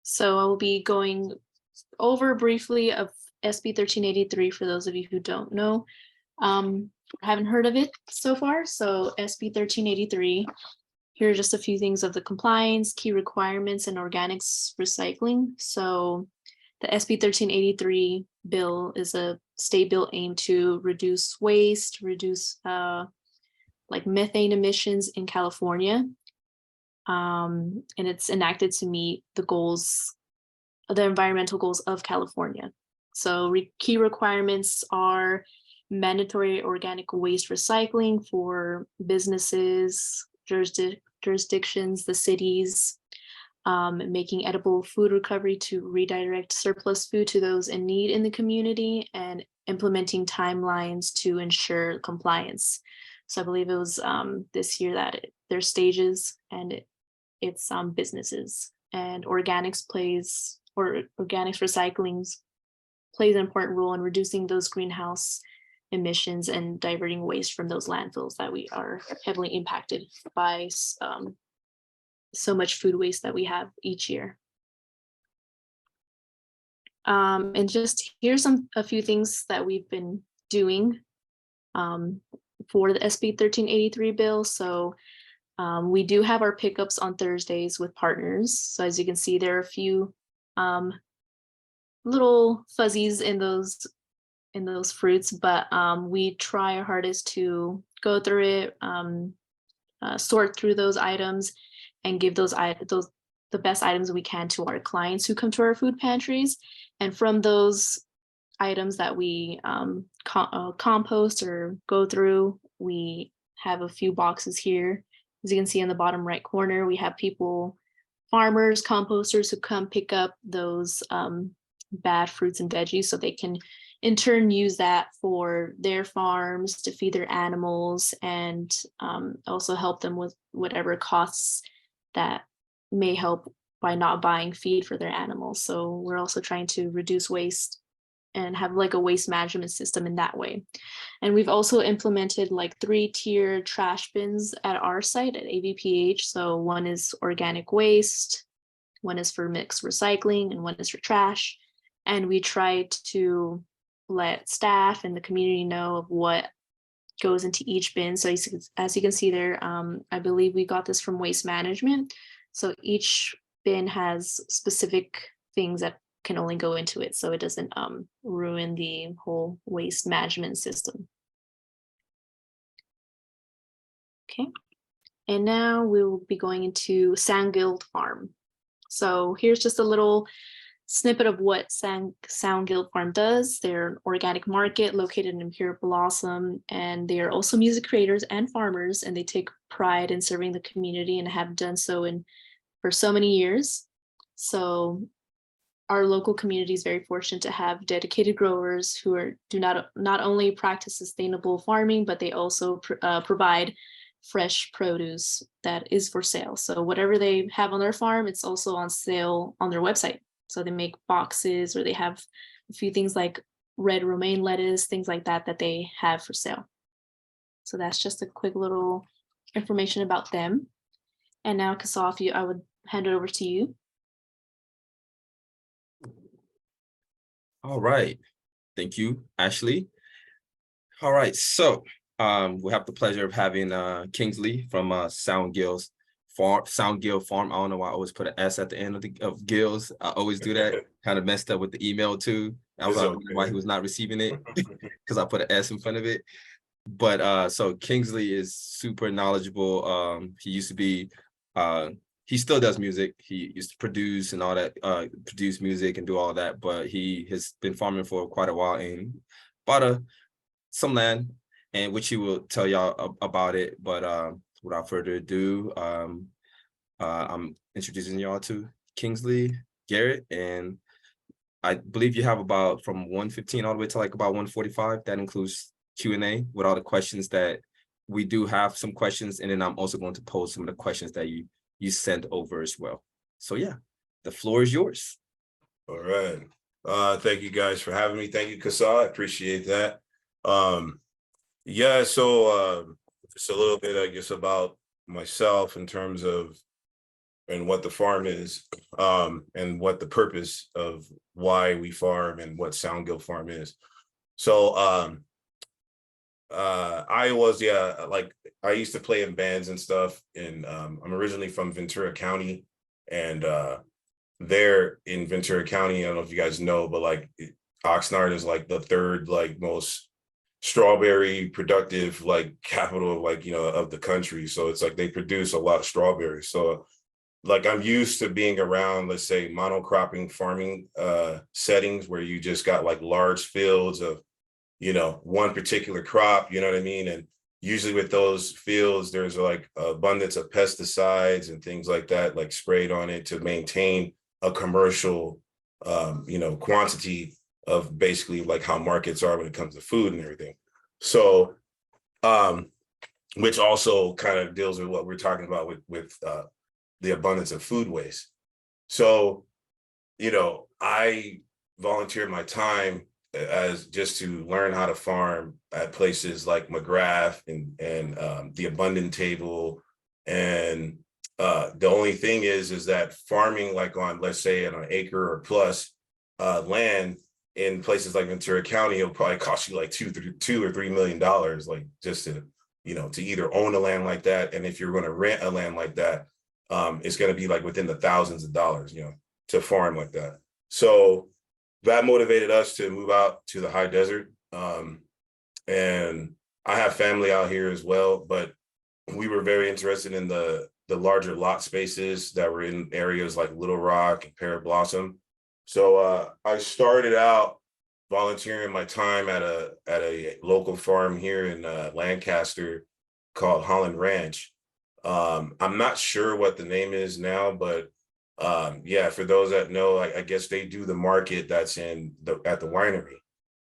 So I will be going over briefly of SB 1383 for those of you who don't know. Haven't heard of it so far. So SB 1383, here are just a few things of the compliance, key requirements, and organics recycling. So the SB 1383 bill is a state bill aimed to reduce waste, reduce like methane emissions in California. And it's enacted to meet the goals, the environmental goals of California. So key requirements are mandatory organic waste recycling for businesses, jurisdictions, the cities, making edible food recovery to redirect surplus food to those in need in the community, and implementing timelines to ensure compliance. So I believe it was this year that there's stages, and it's businesses, and organics recycling plays an important role in reducing those greenhouse emissions and diverting waste from those landfills that we are heavily impacted by so much food waste that we have each year. And just here's a few things that we've been doing for the SB 1383 bill. So we do have our pickups on Thursdays with partners. So as you can see, there are a few little fuzzies in those fruits, but we try our hardest to go through it, sort through those items, and give the best items we can to our clients who come to our food pantries. And from those items that we compost or go through, we have a few boxes here. As you can see in the bottom right corner, we have farmers, composters who come pick up those bad fruits and veggies so they can in turn use that for their farms to feed their animals, and also help them with whatever costs that may help by not buying feed for their animals. So we're also trying to reduce waste and have like a waste management system in that way. And we've also implemented like 3-tier trash bins at our site at AVPH. So one is organic waste, one is for mixed recycling, and one is for trash. And we try to let staff and the community know of what goes into each bin. So as you can see there, I believe we got this from Waste Management. So each bin has specific things that can only go into it, so it doesn't ruin the whole waste management system. Okay, and now we'll be going into Sound Guild Farm. So here's just a little snippet of what Sound Guild Farm does. They're an organic market located in Imperial Blossom, and they are also music creators and farmers, and they take pride in serving the community and have done so for so many years. So our local community is very fortunate to have dedicated growers who do not only practice sustainable farming, but they also provide fresh produce that is for sale. So whatever they have on their farm, it's also on sale on their website. So they make boxes, or they have a few things like red romaine lettuce, things like that they have for sale. So that's just a quick little information about them. And now, Kasaf, I would hand it over to you. All right. Thank you, Ashley. All right. So we have the pleasure of having Kingsley from Sound Guild Farm. I don't know why I always put an S at the end of Gills. I always do that. Kind of messed up with the email too. I was wondering why he was not receiving it because I put an S in front of it. But so Kingsley is super knowledgeable. He used to be he still does music. He used to produce and all that, produce music and do all that, but he has been farming for quite a while and bought some land, and which he will tell y'all about it. But without further ado, I'm introducing y'all to Kingsley, Garrett, and I believe you have about from 1:15 all the way to like about 1:45. That includes Q&A with all the questions that we do have some questions, and then I'm also going to pose some of the questions that you sent over as well. So yeah, the floor is yours. All right. Thank you guys for having me. Thank you, Kasai. I appreciate that. Yeah, so just a little bit, I guess, about myself in terms of and what the farm is, and what the purpose of why we farm and what Soundgill Farm is. So I was, like I used to play in bands and stuff, and I'm originally from Ventura County, and there in Ventura County, I don't know if you guys know, but like Oxnard is like the third like most strawberry productive like capital of like, you know, of the country. So it's like they produce a lot of strawberries. So like I'm used to being around, let's say, monocropping farming settings where you just got like large fields of, you know, one particular crop, you know what I mean? And usually with those fields, there's like abundance of pesticides and things like that, like sprayed on it to maintain a commercial, you know, quantity of basically like how markets are when it comes to food and everything. So, which also kind of deals with what we're talking about with the abundance of food waste. So, you know, I volunteered my time as just to learn how to farm at places like McGrath and the Abundant Table. And the only thing is that farming like on, let's say, on an acre or plus land in places like Ventura County, it'll probably cost you like $2 or $3 million, like just to, you know, to either own a land like that. And if you're going to rent a land like that, it's going to be like within the thousands of dollars, you know, to farm like that. So that motivated us to move out to the high desert. And I have family out here as well, but we were very interested in the larger lot spaces that were in areas like Little Rock and Pear Blossom. So I started out volunteering my time at a local farm here in Lancaster called Holland Ranch. I'm not sure what the name is now, but yeah, for those that know, I guess they do the market that's at the winery.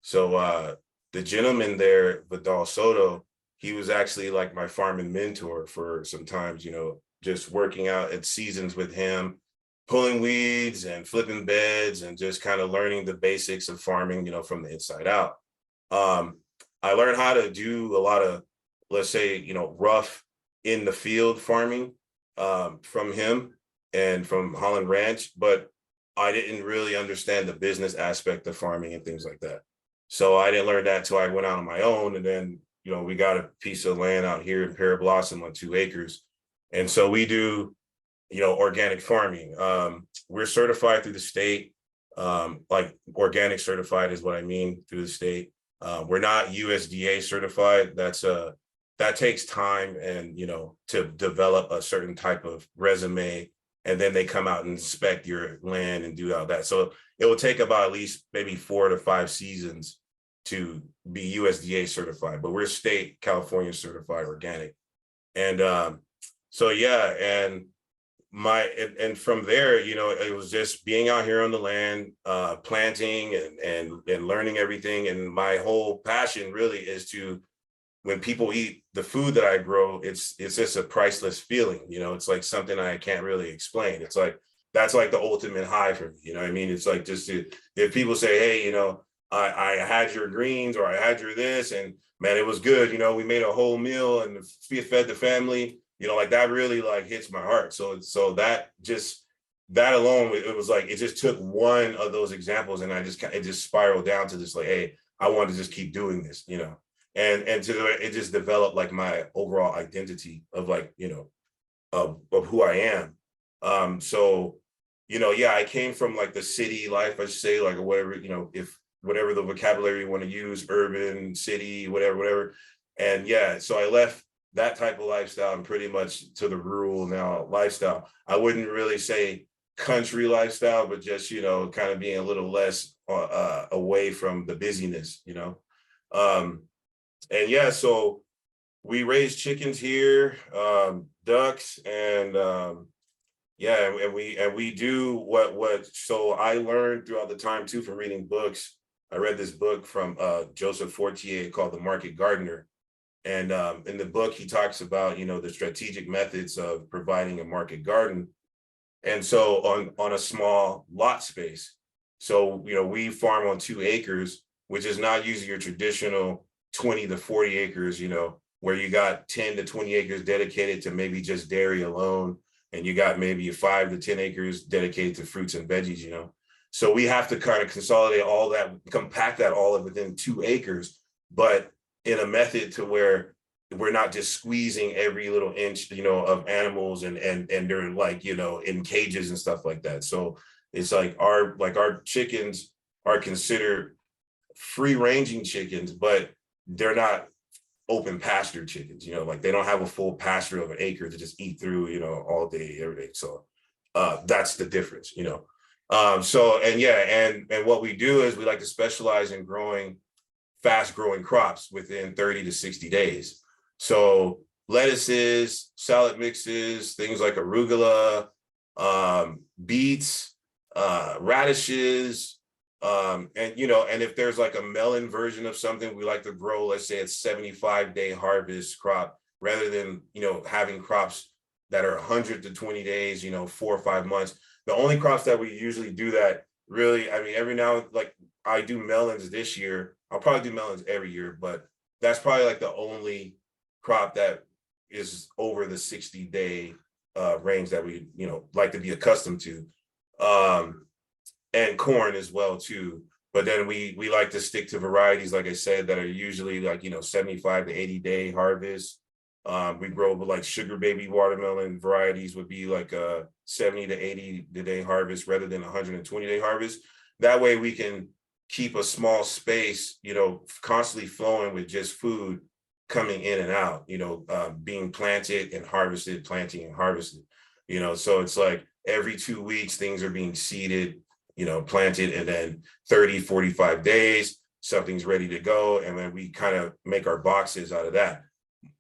So the gentleman there, Vidal Soto, he was actually like my farming mentor for some times, you know, just working out at seasons with him, pulling weeds and flipping beds and just kind of learning the basics of farming, you know, from the inside out. I learned how to do a lot of, let's say, you know, rough in the field farming from him and from Holland Ranch, but I didn't really understand the business aspect of farming and things like that. So I didn't learn that till I went out on my own. And then, you know, we got a piece of land out here in Pear Blossom on 2 acres. And so we do, you know, organic farming. We're certified through the state, like organic certified is what I mean through the state. We're not USDA certified. That takes time and, you know, to develop a certain type of resume, and then they come out and inspect your land and do all that. So it will take about at least maybe 4 to 5 seasons to be USDA certified, but we're state California certified organic. And so, yeah, and and from there, you know, it was just being out here on the land, planting and learning everything. And my whole passion really is to, when people eat the food that I grow, it's just a priceless feeling. You know, it's like something I can't really explain. It's like, that's like the ultimate high for me. You know what I mean? It's like just if people say, hey, you know, I had your greens or I had your this, and man, it was good. You know, we made a whole meal and fed the family, you know, like that really like hits my heart. So that alone, it was like, it just took one of those examples and it just spiraled down to this like, hey, I want to just keep doing this, you know. And it just developed like my overall identity of like, you know, of who I am. So, you know, yeah, I came from like the city life, I should say, like, or whatever, you know, if whatever the vocabulary you want to use, urban, city, whatever. And yeah, so I left that type of lifestyle and pretty much to the rural now lifestyle. I wouldn't really say country lifestyle, but just, you know, kind of being a little less away from the busyness, you know. And yeah, so we raise chickens here, ducks, and yeah, and we do what. So I learned throughout the time too from reading books. I read this book from Joseph Fortier called The Market Gardener, and in the book he talks about, you know, the strategic methods of providing a market garden, and so on a small lot space. So, you know, we farm on 2 acres, which is not usually your traditional 20 to 40 acres, you know, where you got 10 to 20 acres dedicated to maybe just dairy alone. and you got maybe 5 to 10 acres dedicated to fruits and veggies, you know. So we have to kind of consolidate all that, compact that all within 2 acres, but in a method to where we're not just squeezing every little inch, you know, of animals and they're like, you know, in cages and stuff like that. So it's like our chickens are considered free ranging chickens, but they're not open pasture chickens, you know, like they don't have a full pasture of an acre to just eat through, you know, all day, every day. So that's the difference, you know. So, and yeah, and what we do is we like to specialize in growing fast growing crops within 30 to 60 days. So lettuces, salad mixes, things like arugula, beets, radishes, and you know, and if there's like a melon version of something, we like to grow, let's say it's 75-day harvest crop, rather than, you know, having crops that are 100 to 20 days, you know, 4 or 5 months. The only crops that we usually do that really, I mean, every now, like I do melons this year. I'll probably do melons every year, but that's probably like the only crop that is over the 60-day range that we, you know, like to be accustomed to. And corn as well too. But then we like to stick to varieties, like I said, that are usually like, you know, 75 to 80-day harvest. We grow like sugar baby watermelon varieties would be like a 70 to 80-day harvest rather than 120-day harvest. That way we can keep a small space, you know, constantly flowing with just food coming in and out, you know, being planted and harvested, planting and harvested, you know. So it's like every 2 weeks, things are being seeded, you know, planted, and then 30, 45 days, something's ready to go. And then we kind of make our boxes out of that.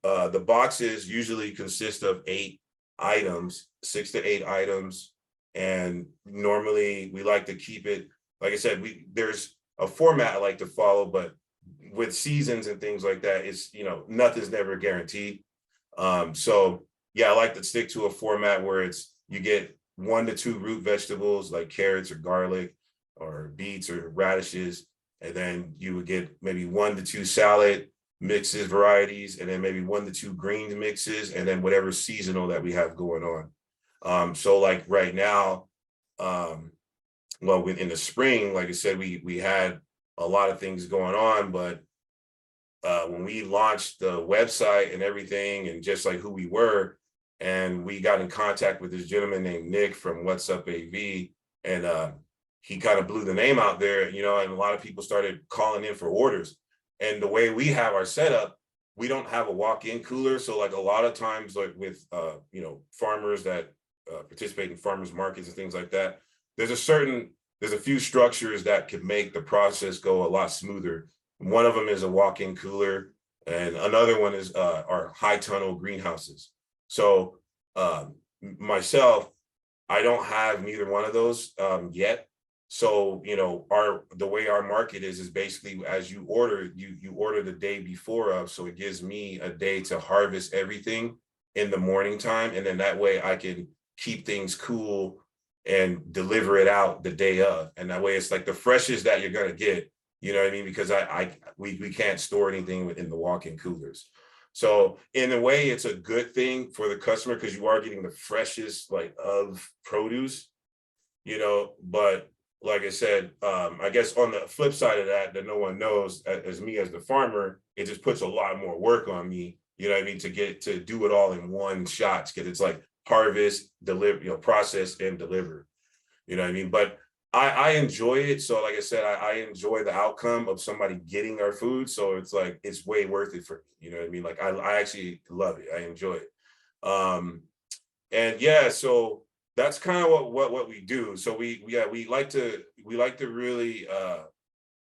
The boxes usually consist of 8 items, 6 to 8 items. And normally we like to keep it, like I said, there's a format I like to follow, but with seasons and things like that, it's, you know, nothing's never guaranteed. So yeah, I like to stick to a format where it's, you get 1 to 2 root vegetables like carrots or garlic or beets or radishes. And then you would get maybe 1 to 2 salad mixes, varieties, and then maybe 1 to 2 green mixes, and then whatever seasonal that we have going on. So like right now, well, in the spring, like I said, we had a lot of things going on, but when we launched the website and everything, and just like who we were, and we got in contact with this gentleman named Nick from What's Up AV, and he kind of blew the name out there, you know, and a lot of people started calling in for orders. And the way we have our setup, we don't have a walk-in cooler. So like a lot of times, like with, you know, farmers that participate in farmers markets and things like that, there's a few structures that could make the process go a lot smoother. One of them is a walk-in cooler, and another one is our high tunnel greenhouses. So myself, I don't have neither one of those yet. So, you know, the way our market is basically as you order, you order the day before of, so it gives me a day to harvest everything in the morning time. And then that way I can keep things cool and deliver it out the day of. And that way it's like the freshest that you're going to get, you know what I mean? Because we can't store anything in the walk-in coolers. So in a way, it's a good thing for the customer because you are getting the freshest like of produce, you know. But like I said, I guess on the flip side of that no one knows, as me as the farmer, it just puts a lot more work on me, you know what I mean, to do it all in one shot, because it's like harvest, deliver, you know, process and deliver, you know what I mean. But I enjoy it. So like I said, I enjoy the outcome of somebody getting our food. So it's like, it's way worth it for me. You know what I mean? Like I actually love it. I enjoy it. And yeah, so that's kind of what we do. So we like to really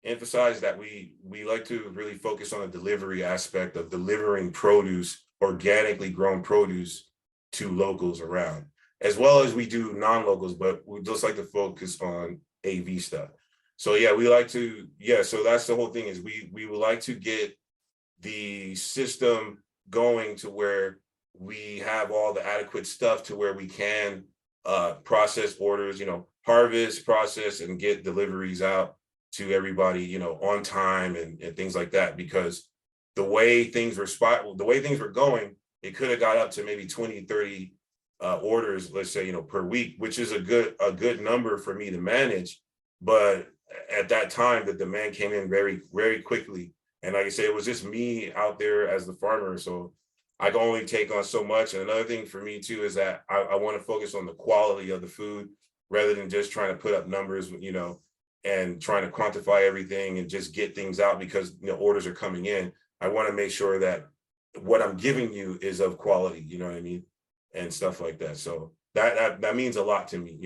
emphasize that we like to really focus on the delivery aspect of delivering produce, organically grown produce to locals around, as well as we do non-locals, but we just like to focus on AV stuff. So yeah, we like to, so that's the whole thing, is we would like to get the system going to where we have all the adequate stuff to where we can process orders, you know, harvest, process, and get deliveries out to everybody, you know, on time and things like that. Because the way things were going, it could have got up to maybe 20, 30 orders, let's say, per week, which is a good number for me to manage. But at that time, the demand came in very, very quickly. And like I said, it was just me out there as the farmer. So I can only take on so much. And another thing for me too is that I want to focus on the quality of the food rather than just trying to put up numbers, and trying to quantify everything and just get things out because orders are coming in. I want to make sure that what I'm giving you is of quality, you know what I mean? And stuff like that. So that means a lot to me,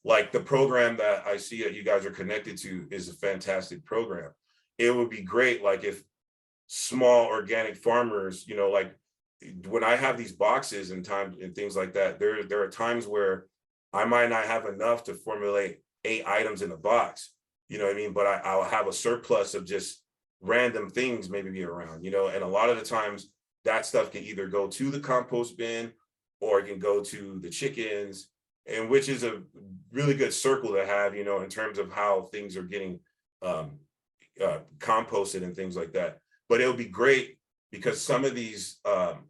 like the program that I see that you guys are connected to is a fantastic program. It would be great, like if small organic farmers, like when I have these boxes and things like that, there are times where I might not have enough to formulate 8 items in a box, you know what I mean? But I'll have a surplus of just random things maybe be around, and a lot of the times that stuff can either go to the compost bin or it can go to the chickens, and which is a really good circle to have, in terms of how things are getting composted and things like that. But it would be great because some of these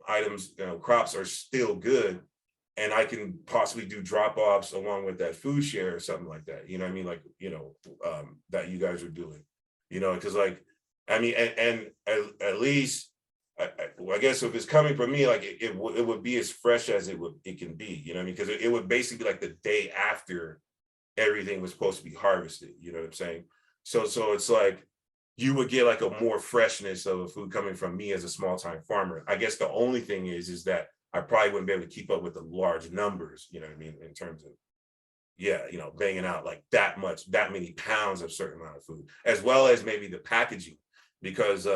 items, crops are still good, and I can possibly do drop-offs along with that food share or something like that. You know what I mean? Like, that you guys are doing, because like, I mean, and at least, I guess if it's coming from me, like it would be as fresh as it can be, you know what I mean? Because it would basically be like the day after everything was supposed to be harvested, you know what I'm saying? So it's like you would get like a more freshness of a food coming from me as a small time farmer. I guess the only thing is that I probably wouldn't be able to keep up with the large numbers, you know what I mean, in terms of banging out like that many pounds of certain amount of food, as well as maybe the packaging, because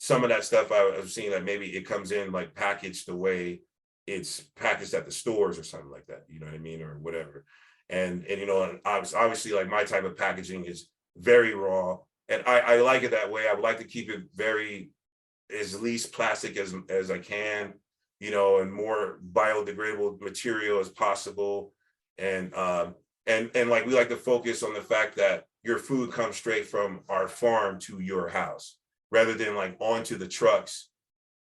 some of that stuff I was seeing that maybe it comes in like packaged the way it's packaged at the stores or something like that, you know what I mean, or whatever. And obviously like my type of packaging is very raw, and I like it that way. I would like to keep it as least plastic as I can, and more biodegradable material as possible. And like we like to focus on the fact that your food comes straight from our farm to your house, rather than like onto the trucks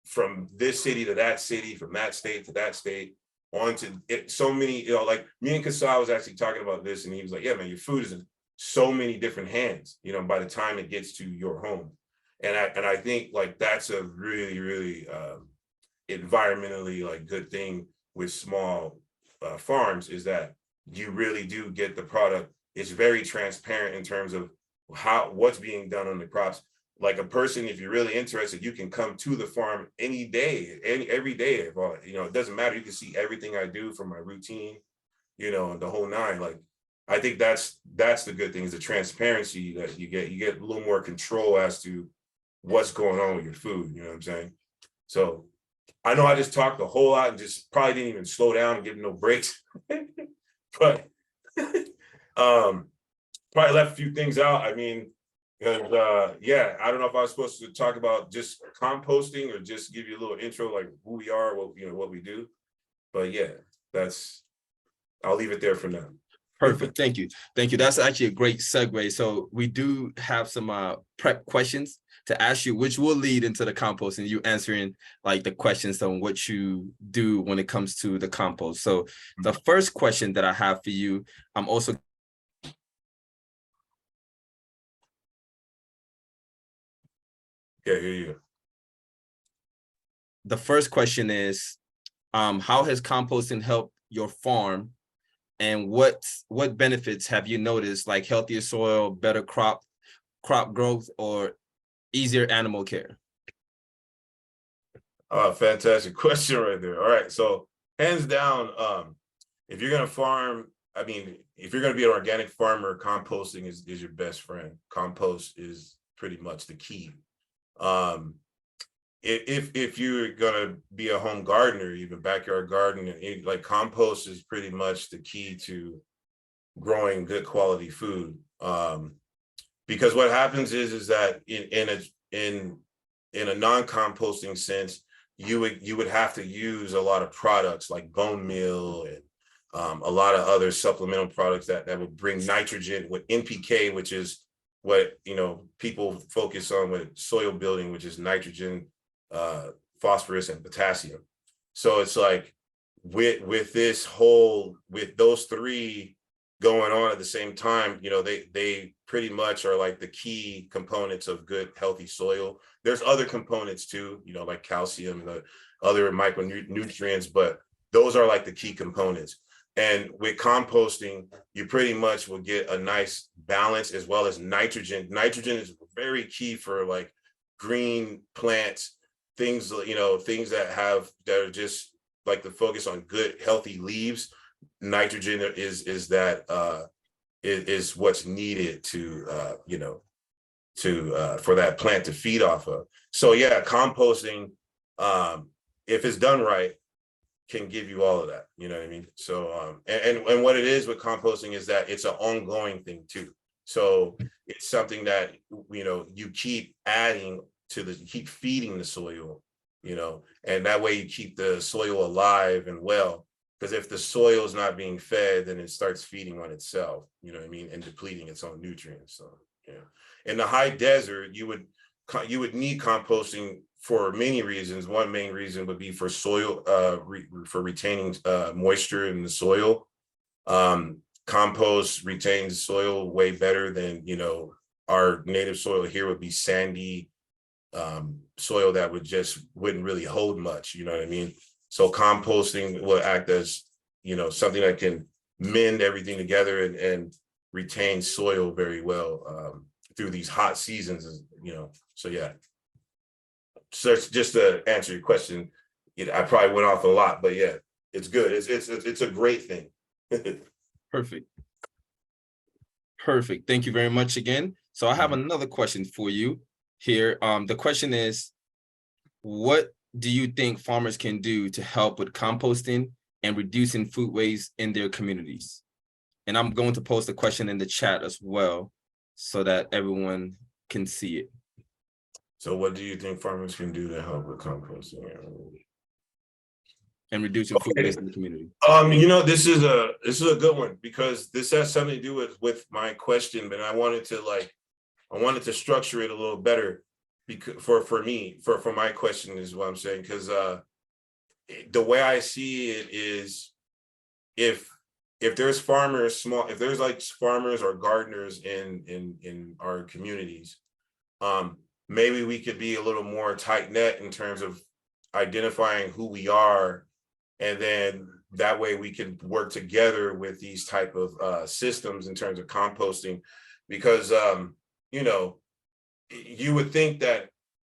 from this city to that city, from that state to that state, onto it. So many, like me and Kasai was actually talking about this, and he was like, yeah, man, your food is in so many different hands, by the time it gets to your home. And I think like that's a really, really environmentally like good thing with small farms, is that you really do get the product. It's very transparent in terms of what's being done on the crops. Like a person, if you're really interested, you can come to the farm any day, every day. It doesn't matter. You can see everything I do from my routine, the whole nine. Like, I think that's the good thing, is the transparency that you get. You get a little more control as to what's going on with your food. You know what I'm saying? So I know I just talked a whole lot and just probably didn't even slow down and give no breaks, but probably left a few things out. I mean, and I don't know if I was supposed to talk about just composting or just give you a little intro, like who we are, what we do. But yeah, I'll leave it there for now. Perfect. Thank you. That's actually a great segue. So we do have some prep questions to ask you, which will lead into the compost, and you answering like the questions on what you do when it comes to the compost. So the first question that I have for you, I'm also Yeah, here you go. The first question is, how has composting helped your farm, and what benefits have you noticed, like healthier soil, better crop growth, or easier animal care? Fantastic question right there. All right, so hands down, if you're gonna farm, I mean, if you're gonna be an organic farmer, composting is your best friend. Compost is pretty much the key. If you're gonna be a home gardener, even backyard gardening, like compost is pretty much the key to growing good quality food. Because what happens is that in a non-composting sense, you would have to use a lot of products like bone meal and a lot of other supplemental products that would bring nitrogen with NPK, which is what people focus on with soil building, which is nitrogen, phosphorus, and potassium. So it's like with this whole, with those three going on at the same time, you know, they pretty much are like the key components of good, healthy soil. There's other components too, you know, like calcium and the other micronutrients, but those are like the key components. And with composting, you pretty much will get a nice balance, as well as nitrogen. Nitrogen is very key for like green plants, things, you know, things that are just like the focus on good, healthy leaves. Nitrogen is what's needed to you know, to for that plant to feed off of. So yeah, composting, if it's done right, can give you all of that, you know what I mean? So and what it is with composting is that it's an ongoing thing too. So it's something that, you know, you keep adding to you keep feeding the soil, you know, and that way you keep the soil alive and well. Because if the soil is not being fed, then it starts feeding on itself, you know what I mean, and depleting its own nutrients. So yeah, in the high desert, you would need composting for many reasons. One main reason would be for soil, for retaining moisture in the soil. Compost retains soil way better than, you know, our native soil here would be sandy soil that wouldn't really hold much, you know what I mean? So composting will act as, you know, something that can mend everything together and retain soil very well through these hot seasons, you know. So yeah. So just to answer your question, you know, I probably went off a lot, but yeah, it's good. It's a great thing. Perfect. Perfect. Thank you very much again. So I have another question for you here. The question is, what do you think farmers can do to help with composting and reducing food waste in their communities? And I'm going to post a question in the chat as well so that everyone can see it. So what do you think farmers can do to help with composting and reducing food waste in the community? You know, this is a good one, because this has something to do with my question, but I wanted to structure it a little better. Because for my question is what I'm saying, because the way I see it is, if there's if there's like farmers or gardeners in our communities, maybe we could be a little more tight knit in terms of identifying who we are, and then that way we can work together with these type of systems in terms of composting, because you know, you would think that,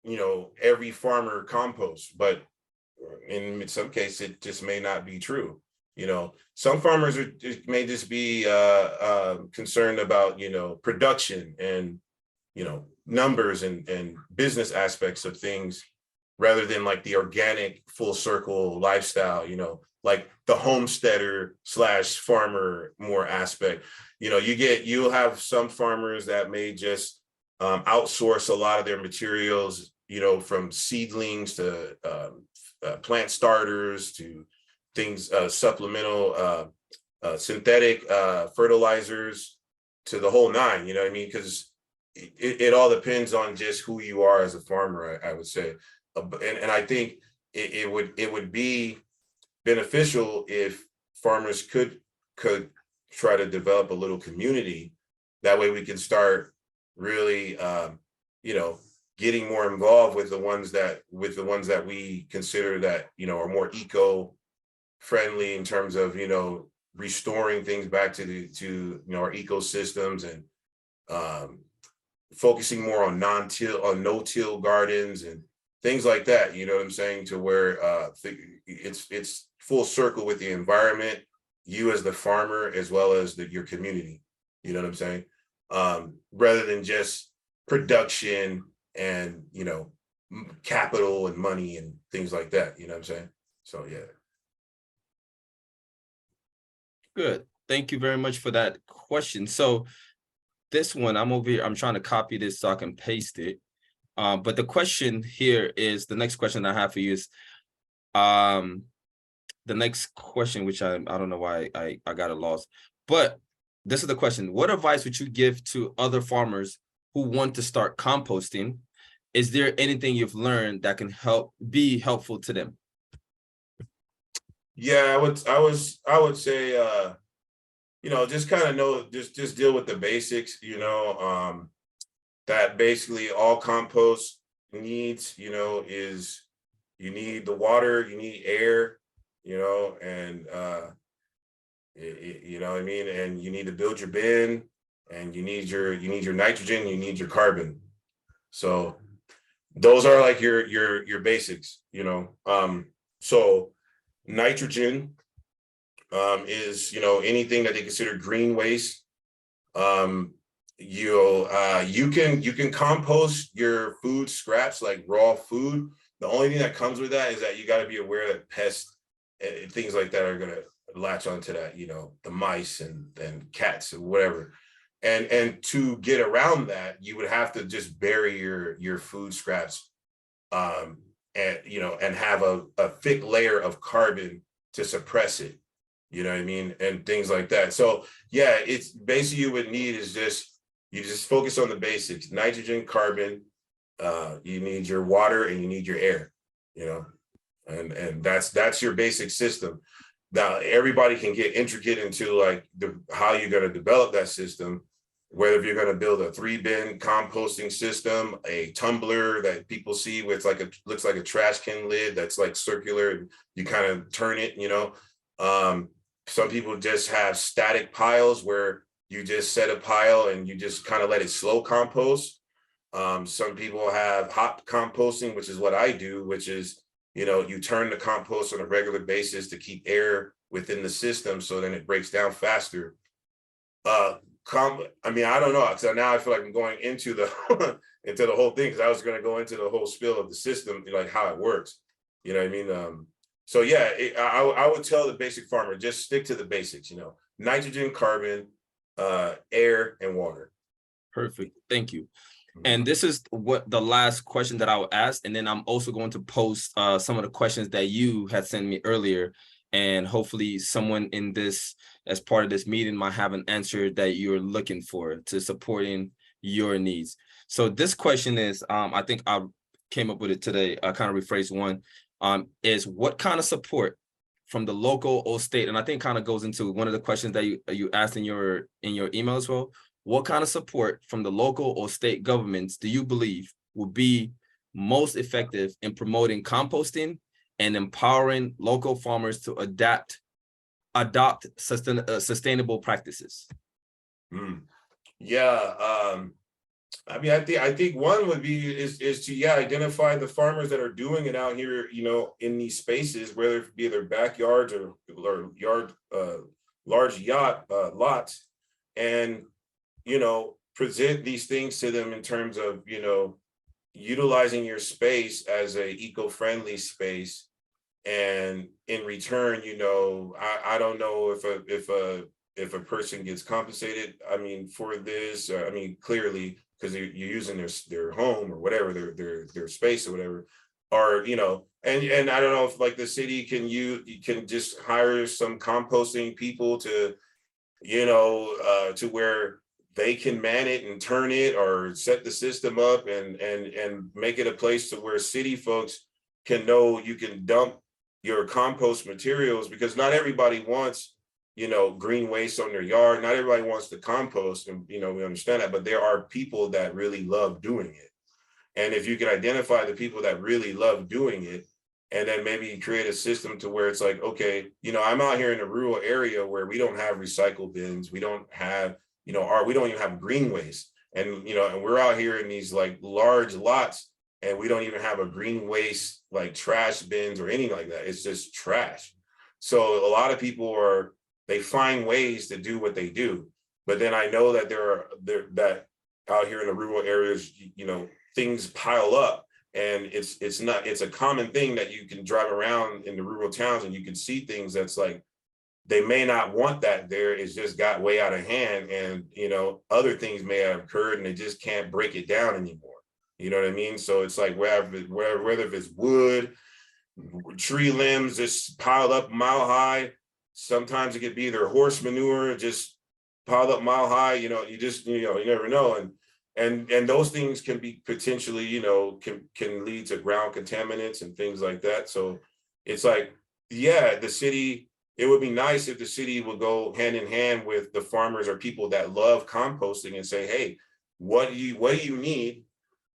you know, every farmer composts, but in some cases it just may not be true. You know, some farmers may just be concerned about, you know, production and, you know, numbers and business aspects of things, rather than like the organic full circle lifestyle, you know, like the homesteader / farmer more aspect. You know, you'll have some farmers that may just outsource a lot of their materials, you know, from seedlings to plant starters to things, supplemental synthetic fertilizers, to the whole nine, you know what I mean? Because it all depends on just who you are as a farmer, I would say. And I think it would be beneficial if farmers could try to develop a little community. That way we can start really, you know, getting more involved with the ones that we consider that, you know, are more eco-friendly in terms of, you know, restoring things back to you know, our ecosystems, and focusing more on no-till gardens and things like that, you know what I'm saying, to where it's full circle with the environment, you as the farmer, as well as your community, you know what I'm saying, rather than just production and, you know, capital and money and things like that, you know what I'm saying? So yeah. Good. Thank you very much for that question. So this one, I'm over here, I'm trying to copy this so I can paste it. But the question here is, the next question I have for you is, the next question, which I don't know why I got it lost, but this is the question. What advice would you give to other farmers who want to start composting? Is there anything you've learned that can be helpful to them? Yeah, I would say, just kind of know, just deal with the basics, that basically all compost needs, is you need the water, you need air, and you know what I mean, and you need to build your bin, and you need your nitrogen, you need your carbon. So those are like your basics, So nitrogen is anything that they consider green waste. You can compost your food scraps like raw food. The only thing that comes with that is that you got to be aware that pests and things like that are going to latch onto that, the mice and cats and whatever. And to get around that, you would have to just bury your food scraps, and have a thick layer of carbon to suppress it. You know what I mean? And things like that. So yeah, it's basically you would need is you just focus on the basics: nitrogen, carbon. You need your water and you need your air. And that's your basic system. Now everybody can get intricate into like how you're going to develop that system, whether you're going to build a 3-bin composting system, a tumbler that people see with looks like a trash can lid that's like circular, and you kind of turn it. Some people just have static piles where you just set a pile and you just kind of let it slow compost. Some people have hot composting, which is what I do, which is, you turn the compost on a regular basis to keep air within the system, so then it breaks down faster. I don't know. So now I feel like I'm going into the into the whole thing, because I was going to go into the whole spiel of the system, like how it works. You know what I mean? So yeah, I would tell the basic farmer, just stick to the basics. Nitrogen, carbon, air, and water. Perfect. Thank you. And this is what the last question that I will ask. And then I'm also going to post some of the questions that you had sent me earlier. And hopefully someone in this, as part of this meeting, might have an answer that you're looking for to supporting your needs. So this question is, I think I came up with it today. I kind of rephrased one, is what kind of support from the local or state? And I think kind of goes into one of the questions that you asked in your email as well. What kind of support from the local or state governments do you believe will be most effective in promoting composting and empowering local farmers to adopt sustainable practices? Yeah, I think one would be is to identify the farmers that are doing it out here, in these spaces, whether it be their backyards or large lots, and present these things to them in terms of utilizing your space as a eco-friendly space. And in return, I don't know if a person gets compensated, for this, clearly, because you're using their home or whatever, their space or whatever, or and I don't know if like the city can just hire some composting people to to where they can man it and turn it, or set the system up and make it a place to where city folks can know you can dump your compost materials, because not everybody wants green waste on their yard. Not everybody wants to compost, and we understand that, but there are people that really love doing it. And if you can identify the people that really love doing it, and then maybe create a system to where it's like, okay, I'm out here in a rural area where we don't have recycle bins, we don't have we don't even have green waste, and and we're out here in these like large lots, and we don't even have a green waste like trash bins or anything like that. It's just trash. So a lot of people they find ways to do what they do. But then I know that that out here in the rural areas, things pile up, and it's a common thing that you can drive around in the rural towns and you can see things that's like, they may not want that there. It's just got way out of hand, and other things may have occurred and they just can't break it down anymore. You know what I mean? So it's like whether if it's wood, tree limbs just piled up mile high. Sometimes it could be their horse manure just piled up mile high. You never know. And those things can be potentially, can lead to ground contaminants and things like that. So it's like, yeah, the city, it would be nice if the city would go hand in hand with the farmers or people that love composting and say, hey, what do you need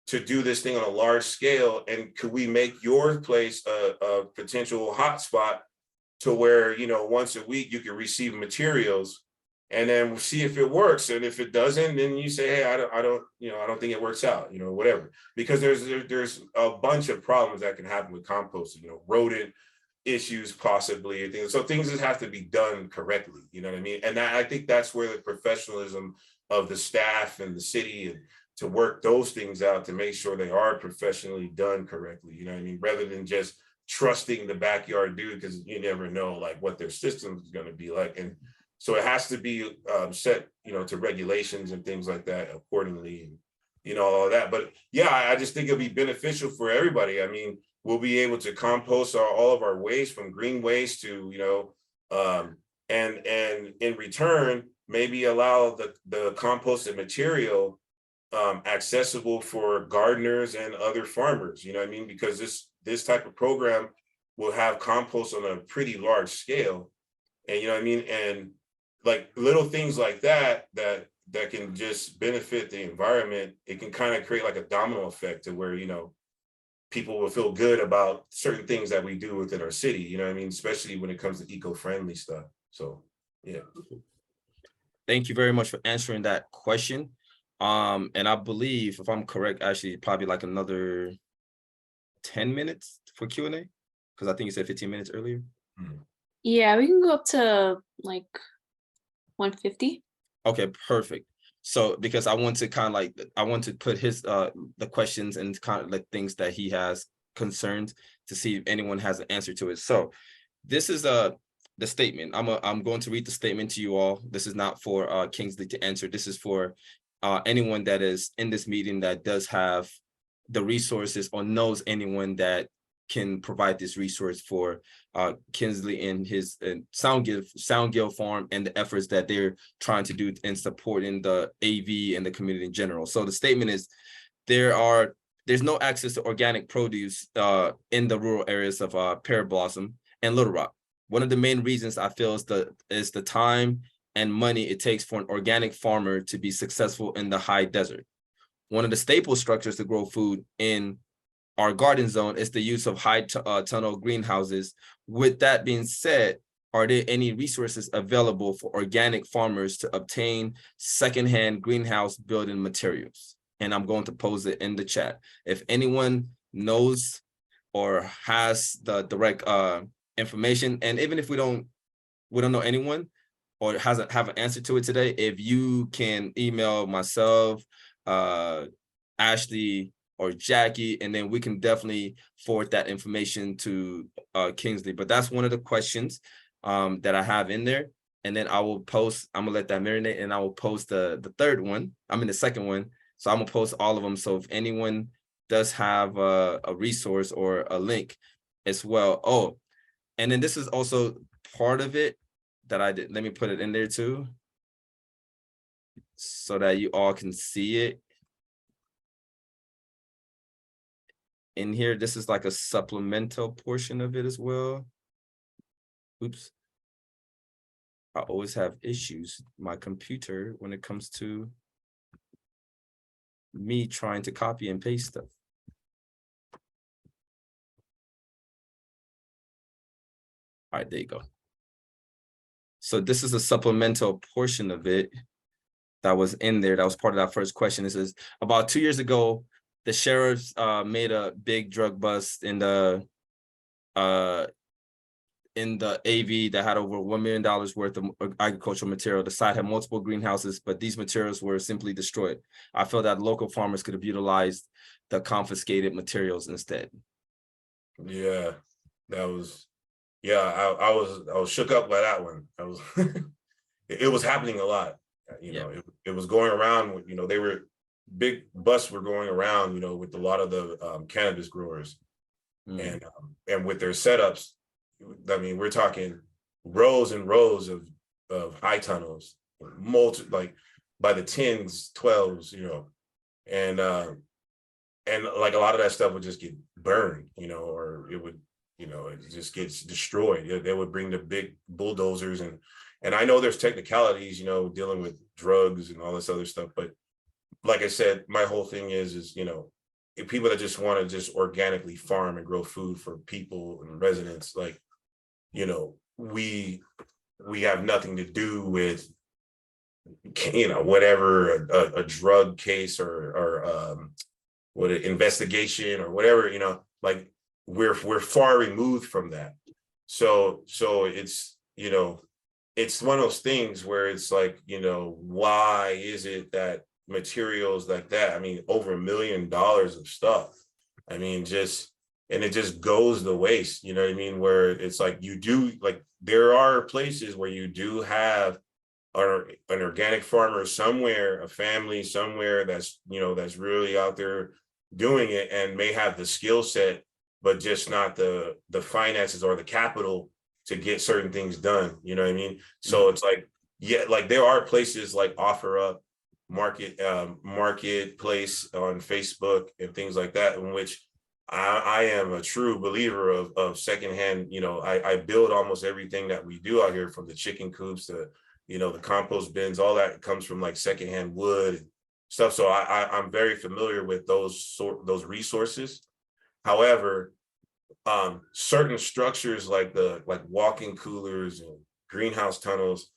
to do this thing on a large scale? And could we make your place a potential hotspot to where, you know, once a week you can receive materials, and then we'll see if it works. And if it doesn't, then you say, hey, I don't think it works out, you know, whatever. Because there's a bunch of problems that can happen with composting, you know, rodent issues possibly. So things just have to be done correctly, you know what I mean? And I think that's where the professionalism of the staff and the city, and to work those things out to make sure they are professionally done correctly, you know what I mean? Rather than just trusting the backyard dude, because you never know like what their system is going to be like. And so it has to be set, you know, to regulations and things like that accordingly, and, you know, all that. But yeah, I just think it'll be beneficial for everybody. I mean, we'll be able to compost all of our waste, from green waste to, you know, and in return, maybe allow the composted material accessible for gardeners and other farmers, you know what I mean? Because this type of program will have compost on a pretty large scale. And you know what I mean? And like little things like that can just benefit the environment. It can kind of create like a domino effect to where, you know, people will feel good about certain things that we do within our city, you know what I mean? Especially when it comes to eco-friendly stuff. So, yeah. Thank you very much for answering that question. And I believe, if I'm correct, actually probably like another 10 minutes for Q&A, because I think you said 15 minutes earlier. Yeah, we can go up to like 150. Okay, perfect. So because I want to put his the questions and kind of like things that he has concerns, to see if anyone has an answer to it. So this is the statement. I'm going to read the statement to you all. This is not for Kingsley to answer. This is for anyone that is in this meeting that does have the resources or knows anyone that can provide this resource for Kingsley and his Soundgill Farm, and the efforts that they're trying to do in supporting the AV and the community in general. So the statement is, there's no access to organic produce in the rural areas of Pear Blossom and Little Rock. One of the main reasons I feel is the time and money it takes for an organic farmer to be successful in the high desert. One of the staple structures to grow food in our garden zone is the use of high tunnel greenhouses. With that being said, are there any resources available for organic farmers to obtain secondhand greenhouse building materials? And I'm going to pose it in the chat. If anyone knows or has the direct information, and even if we don't know anyone or have an answer to it today, if you can email myself, Ashley, or Jackie, and then we can definitely forward that information to Kingsley. But that's one of the questions that I have in there. And then I will post, I'm gonna let that marinate, and I will post the third one. I mean the second one. So I'm gonna post all of them. So if anyone does have a resource or a link as well. Oh, and then this is also part of it that I did. Let me put it in there too, so that you all can see it. In here, this is like a supplemental portion of it as well. Oops. I always have issues with my computer when it comes to me trying to copy and paste stuff. All right, there you go. So this is a supplemental portion of it that was in there. That was part of that first question. It says, about 2 years ago, the sheriffs made a big drug bust in the AV that had over $1 million worth of agricultural material. The site had multiple greenhouses, but these materials were simply destroyed. I feel that local farmers could have utilized the confiscated materials instead. Yeah, that was, yeah, I was shook up by that one. I was, it was happening a lot. You know, it was going around, you know, big busts were going around, you know, with a lot of the cannabis growers, and with their setups. I mean, we're talking rows and rows of high tunnels, like by the 10s, 12s, you know, and like a lot of that stuff would just get burned, you know, or it would you know, it just gets destroyed. They would bring the big bulldozers, and I know there's technicalities, you know, dealing with drugs and all this other stuff, but like I said, my whole thing is, you know, if people that just want to just organically farm and grow food for people and residents, like, you know, we have nothing to do with, you know, whatever a drug case or what an investigation or whatever, you know, like we're far removed from that. So it's, you know, it's one of those things where it's like, you know, why is it that materials like that, I mean, over $1 million of stuff, I mean, just, and it just goes to waste, you know what I mean? Where it's like, you do, like, there are places where you do have an organic farmer somewhere, a family somewhere that's, you know, that's really out there doing it and may have the skill set, but just not the finances or the capital to get certain things done, you know what I mean? So it's like, yeah, like there are places like OfferUp, marketplace on Facebook and things like that, in which I am a true believer of secondhand. You know, I build almost everything that we do out here, from the chicken coops to, you know, the compost bins, all that comes from like secondhand wood and stuff. So I'm very familiar with those resources. However, certain structures like walk-in coolers and greenhouse tunnels,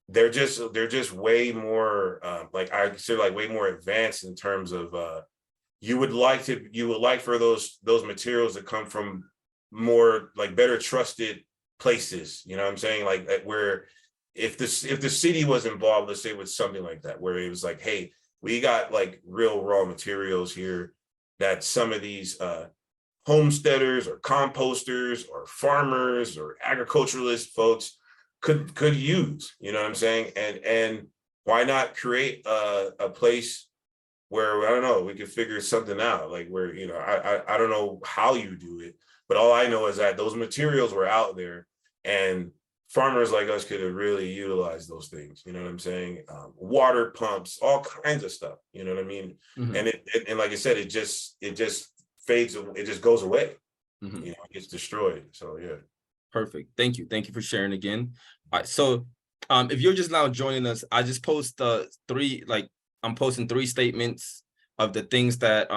they're just way more like I consider like way more advanced in terms of you would like for those materials to come from more like better trusted places, you know what I'm saying, like where if the city was involved, let's say with something like that, where it was like, hey, we got like real raw materials here that some of these homesteaders or composters or farmers or agriculturalist folks could use, you know what I'm saying? And why not create a place where, I don't know, we could figure something out, like where, you know, I don't know how you do it, but all I know is that those materials were out there and farmers like us could have really utilized those things, you know what I'm saying? Water pumps, all kinds of stuff, you know what I mean? Mm-hmm. And like I said, it just fades, it just goes away, mm-hmm. You know, it gets destroyed. So yeah. Perfect. Thank you for sharing again. All right, so if you're just now joining us, I just post I'm posting 3 statements of the things that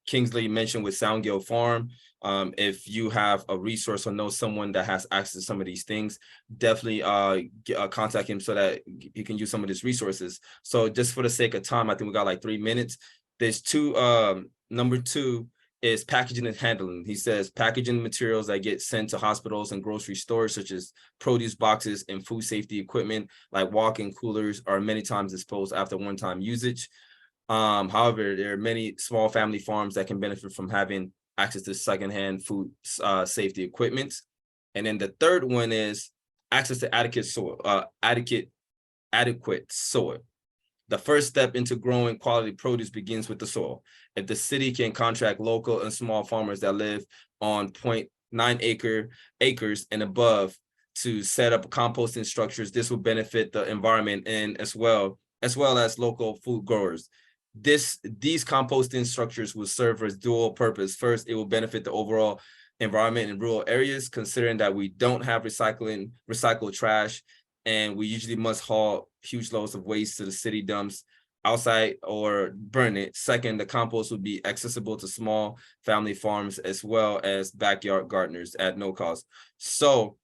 Kingsley mentioned with Soundgill Farm. If you have a resource or know someone that has access to some of these things, definitely contact him so that you can use some of these resources. So just for the sake of time, I think we got like 3 minutes. There's 2, number 2 is packaging and handling. He says packaging materials that get sent to hospitals and grocery stores, such as produce boxes and food safety equipment, like walk-in coolers, are many times disposed after one-time usage. However, there are many small family farms that can benefit from having access to secondhand food safety equipment. And then the third one is access to adequate soil. The first step into growing quality produce begins with the soil. If the city can contract local and small farmers that live on 0.9 acres and above to set up composting structures, this will benefit the environment and as well as local food growers. These composting structures will serve as dual purpose. First, it will benefit the overall environment in rural areas, considering that we don't have recycled trash, and we usually must haul huge loads of waste to the city dumps outside or burn it. Second, the compost would be accessible to small family farms as well as backyard gardeners at no cost. So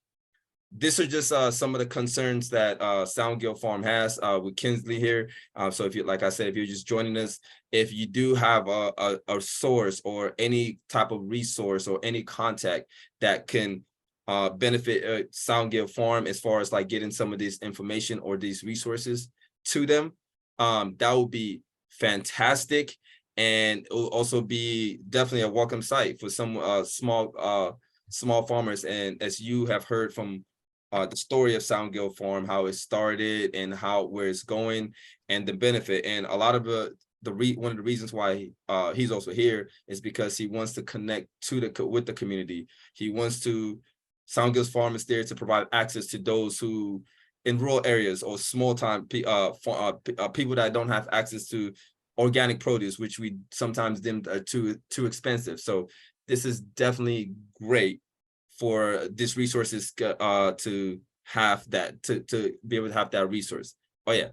these are just some of the concerns that Soundgill Farm has with Kingsley here. So if you, like I said, if you're just joining us, if you do have a source or any type of resource or any contact that can benefit Soundgill Farm as far as like getting some of this information or these resources to them, that would be fantastic. And it will also be definitely a welcome sight for some small farmers. And as you have heard from the story of Soundgill Farm, how it started and where it's going and the benefit. And a lot of one of the reasons why he's also here is because he wants to connect with the community. He wants to, Soundgill Farm is there to provide access to those who in rural areas or small time people that don't have access to organic produce, which we sometimes deem too expensive. So this is definitely great for this resources to have that, to be able to have that resource. Oh yeah,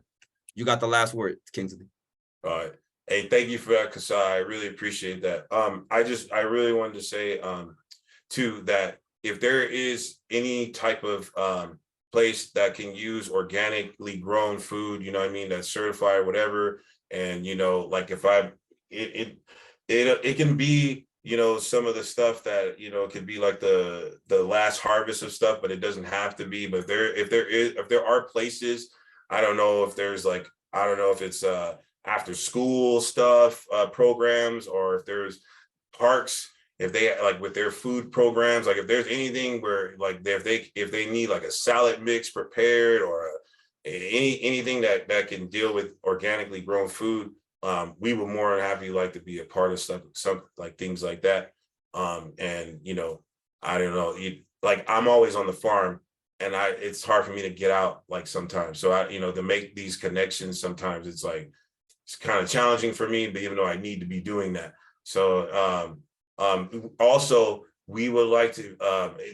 you got the last word, Kingsley. All right. Hey, thank you for that, Kasai. I really appreciate that. I really wanted to say too, that if there is any type of place that can use organically grown food, you know what I mean, that's certified or whatever, and you know, like if it can be, you know, some of the stuff that, you know, it could be like the last harvest of stuff, but it doesn't have to be. But if there are places, I don't know if there's like, I don't know if it's after school stuff, programs, or if there's parks, if they like with their food programs, like if there's anything where like if they need like a salad mix prepared, or anything that can deal with organically grown food, we were more than happy like to be a part of stuff, some like things like that. And you know, I don't know, like I'm always on the farm, and it's hard for me to get out like sometimes. So I, you know, to make these connections, sometimes it's like it's kind of challenging for me, but even though I need to be doing that. So also we would like to,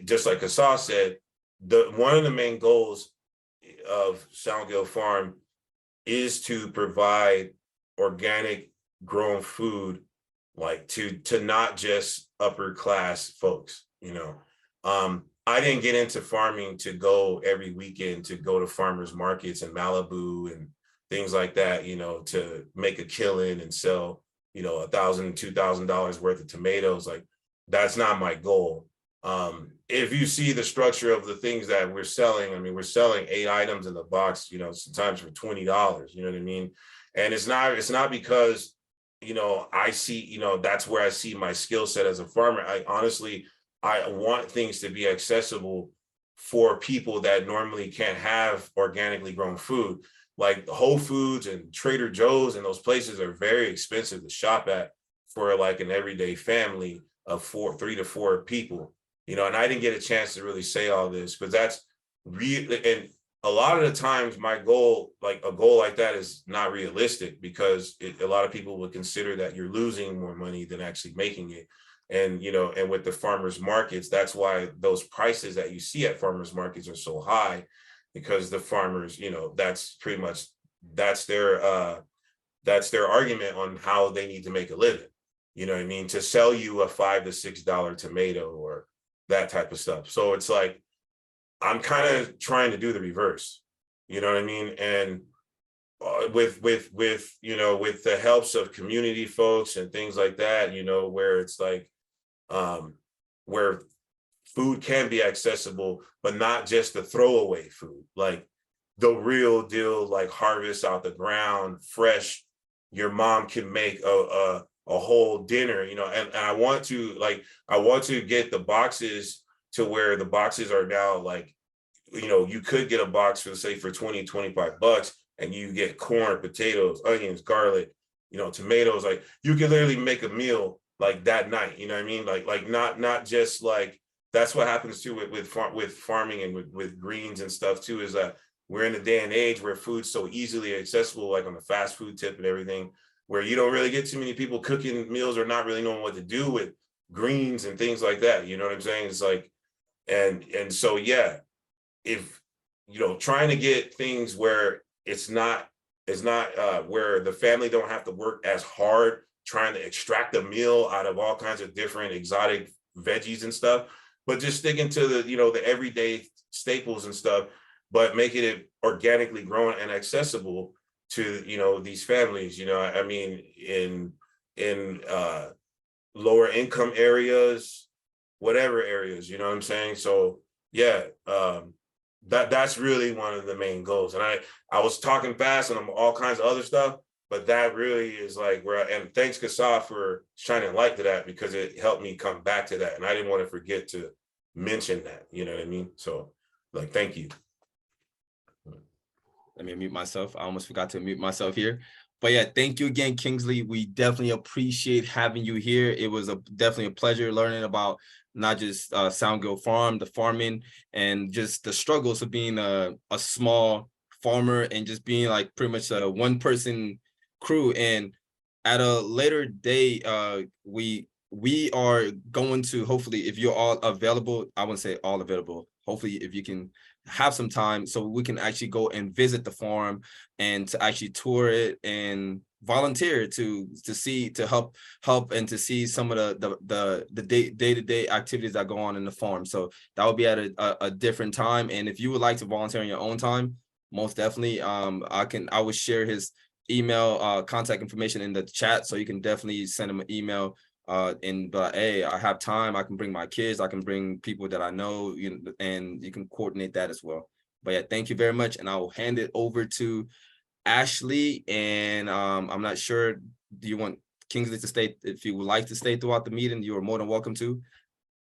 just like Kasai said, one of the main goals of Soundgill Farm is to provide organic grown food, like to not just upper class folks, you know. I didn't get into farming to go every weekend to go to farmers markets in Malibu and things like that, you know, to make a killing and sell, you know, $1,000, $2,000 worth of tomatoes. Like, that's not my goal. If you see the structure of the things that we're selling, I mean, we're selling 8 items in the box, you know, sometimes for $20, you know what I mean? And it's not because, you know, I see, you know, that's where I see my skill set as a farmer. I honestly want things to be accessible for people that normally can't have organically grown food. Like Whole Foods and Trader Joe's and those places are very expensive to shop at for like an everyday family of 3 to 4 people, you know. And I didn't get a chance to really say all this, because that's really, and a lot of the times my goal, like a goal like that, is not realistic, because a lot of people would consider that you're losing more money than actually making it. And, you know, and with the farmers markets, that's why those prices that you see at farmers markets are so high, because the farmers, you know, that's pretty much, that's their argument on how they need to make a living. You know what I mean? To sell you a $5 to $6 tomato or that type of stuff. So it's like, I'm kind of trying to do the reverse, you know what I mean? And with you know, with the helps of community folks and things like that, you know, where it's like, where food can be accessible, but not just the throwaway food, like the real deal, like harvest out the ground, fresh. Your mom can make a whole dinner, you know. And I want to get the boxes to where the boxes are now, like, you know, you could get a box for, say, for 20, 25 bucks, and you get corn, potatoes, onions, garlic, you know, tomatoes. Like, you can literally make a meal like that night, you know what I mean? Like not just like, that's what happens too with farming and with greens and stuff too, is that we're in a day and age where food's so easily accessible, like on the fast food tip and everything, where you don't really get too many people cooking meals or not really knowing what to do with greens and things like that. You know what I'm saying? It's like, and so, yeah, if, you know, trying to get things where it's not where the family don't have to work as hard trying to extract a meal out of all kinds of different exotic veggies and stuff, but just sticking to the, you know, the everyday staples and stuff, but making it organically grown and accessible to, you know, these families, you know. I mean, in lower income areas, whatever areas, you know what I'm saying? So yeah, that's really one of the main goals. And I was talking fast and all kinds of other stuff, but that really is like where, and thanks Kasai for shining light to that, because it helped me come back to that. And I didn't want to forget to mention that, you know what I mean? So, like, thank you. Let me mute myself. I almost forgot to mute myself here. But yeah, thank you again, Kingsley. We definitely appreciate having you here. It was definitely a pleasure learning about not just Soundgill Farm, the farming, and just the struggles of being a small farmer and just being like pretty much a one-person crew. And at a later date, we we are going to, hopefully, if you're all available, I wouldn't say all available, hopefully if you can have some time so we can actually go and visit the farm and to actually tour it and volunteer to see, to help and to see some of the day-to-day activities that go on in the farm. So that would be at a different time. And if you would like to volunteer on your own time, most definitely, I will share his email contact information in the chat, so you can definitely send him an email hey, I have time, I can bring my kids, I can bring people that I know, and you can coordinate that as well. But yeah, thank you very much, and I will hand it over to Ashley. And I'm not sure, do you want Kingsley to stay? If you would like to stay throughout the meeting, you are more than welcome to.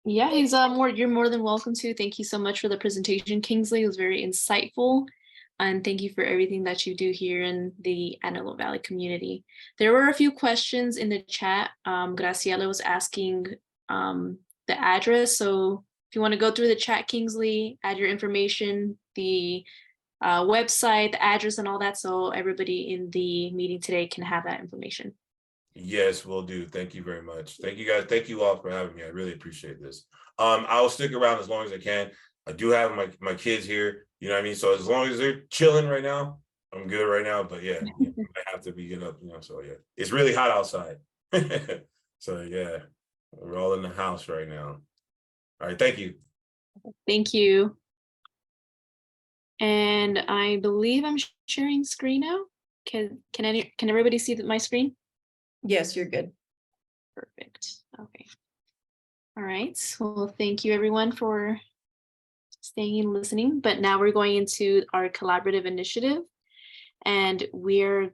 Yeah, you're more than welcome to. Thank you so much for the presentation, Kingsley. It was very insightful. And thank you for everything that you do here in the Antelope Valley community. There were a few questions in the chat. Graciela was asking the address. So if you want to go through the chat, Kingsley, add your information, the website, the address, and all that, so everybody in the meeting today can have that information. Yes, will do. Thank you very much. Thank you guys. Thank you all for having me. I really appreciate this. I'll stick around as long as I can. I do have my kids here, you know what I mean? So as long as they're chilling right now, I'm good right now. But yeah, I have to be getting up, so yeah. It's really hot outside. So yeah, we're all in the house right now. All right, thank you. Thank you. And I believe I'm sharing screen now. Can everybody see my screen? Yes, you're good. Perfect. Okay. All right. Well, thank you everyone for staying and listening. But now we're going into our collaborative initiative, and we're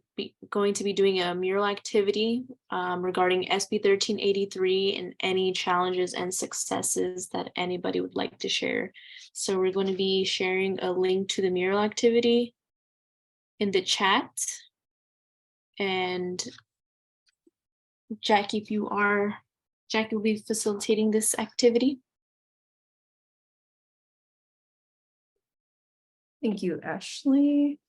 going to be doing a mural activity regarding SB 1383 and any challenges and successes that anybody would like to share. So we're going to be sharing a link to the mural activity in the chat. And Jackie will be facilitating this activity. Thank you, Ashley.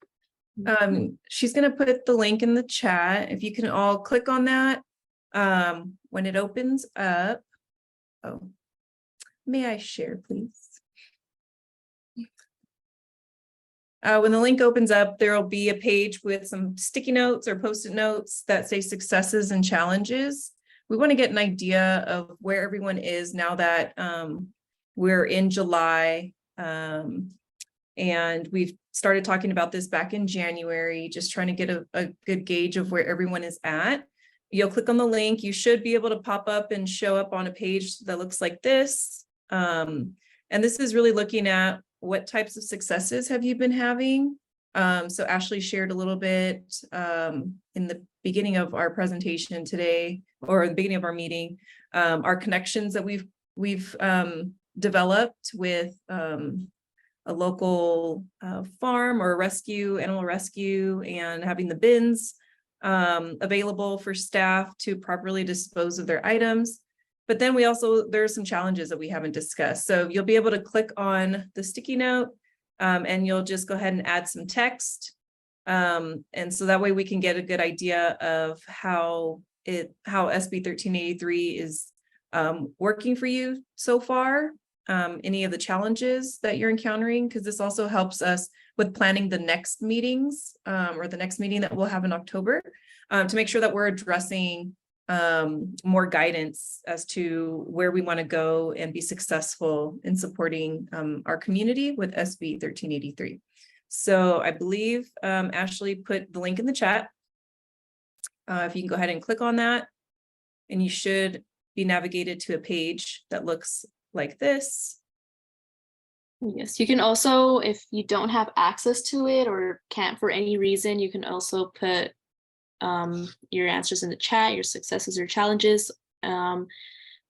She's going to put the link in the chat. If you can all click on that when it opens up. Oh, may I share, please? When the link opens up, there will be a page with some sticky notes or post-it notes that say successes and challenges. We want to get an idea of where everyone is now that we're in July. And we've started talking about this back in January, just trying to get a good gauge of where everyone is at. You'll click on the link. You should be able to pop up and show up on a page that looks like this. And this is really looking at what types of successes have you been having. So Ashley shared a little bit in the beginning of our presentation today, or the beginning of our meeting, our connections that we've developed with a local farm or animal rescue, and having the bins available for staff to properly dispose of their items. But then there are some challenges that we haven't discussed. So you'll be able to click on the sticky note and you'll just go ahead and add some text. And so that way we can get a good idea of how SB 1383 is working for you so far. Any of the challenges that you're encountering, because this also helps us with planning the next meetings or the next meeting that we'll have in October to make sure that we're addressing more guidance as to where we want to go and be successful in supporting our community with SB 1383. So I believe Ashley put the link in the chat. If you can go ahead and click on that, and you should be navigated to a page that looks like this. Yes, you can also, if you don't have access to it or can't for any reason, you can also put your answers in the chat, your successes or challenges.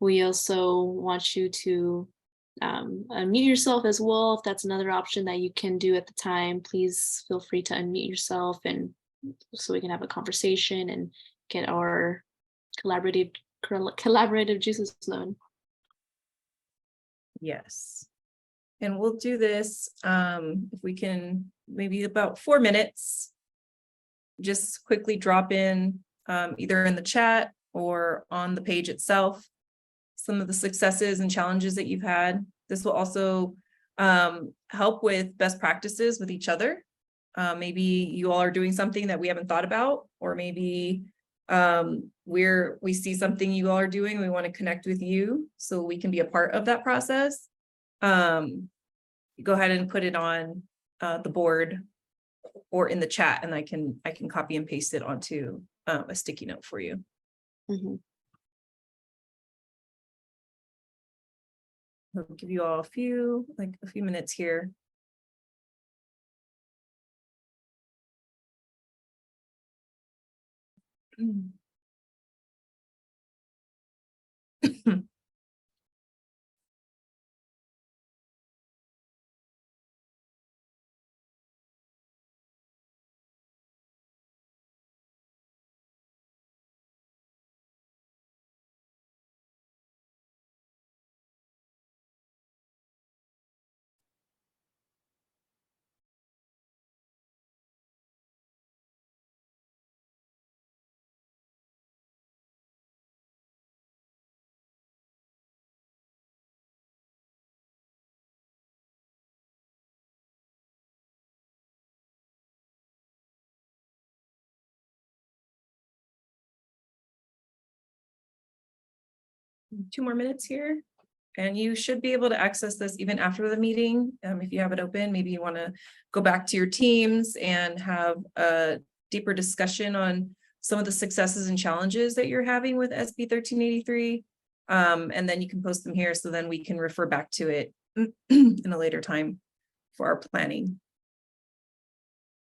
We also want you to unmute yourself as well. If that's another option that you can do at the time, please feel free to unmute yourself, and so we can have a conversation and get our collaborative juices flowing. Yes. And we'll do this if we can, maybe about 4 minutes. Just quickly drop in either in the chat or on the page itself some of the successes and challenges that you've had. This will also help with best practices with each other. Maybe you all are doing something that we haven't thought about, or maybe we see something you all are doing, we want to connect with you so we can be a part of that process. Go ahead and put it on the board or in the chat, and I can copy and paste it onto a sticky note for you. Mhm. I'll give you all a few minutes here. Two more minutes here, and you should be able to access this even after the meeting. If you have it open, maybe you want to go back to your teams and have a deeper discussion on some of the successes and challenges that you're having with SB 1383. And then you can post them here, so then we can refer back to it in a later time for our planning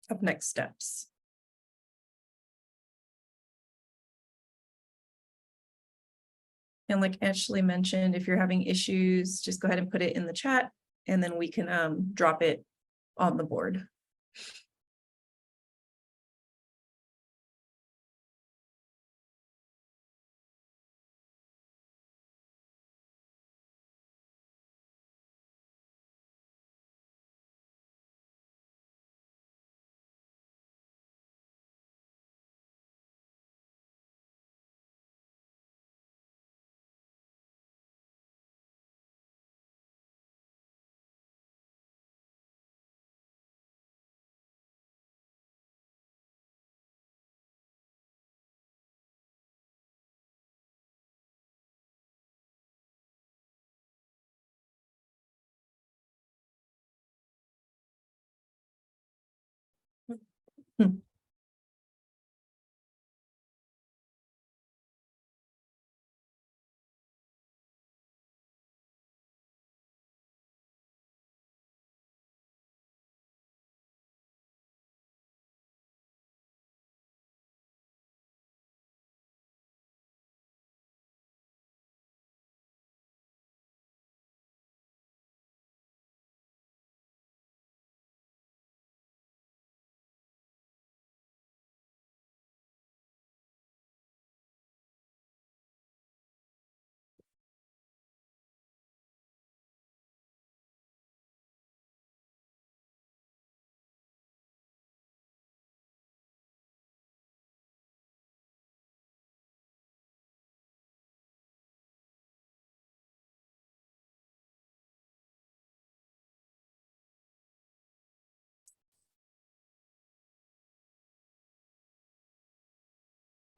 of next steps. And like Ashley mentioned, if you're having issues, just go ahead and put it in the chat, and then we can drop it on the board.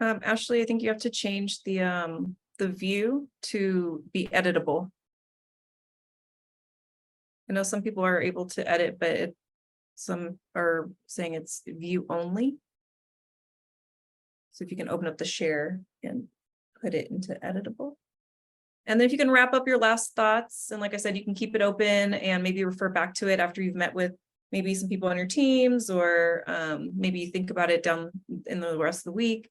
Ashley, I think you have to change the view to be editable. I know some people are able to edit, but some are saying it's view only. So if you can open up the share and put it into editable. And then if you can wrap up your last thoughts, and like I said, you can keep it open and maybe refer back to it after you've met with maybe some people on your teams, or maybe you think about it down in the rest of the week.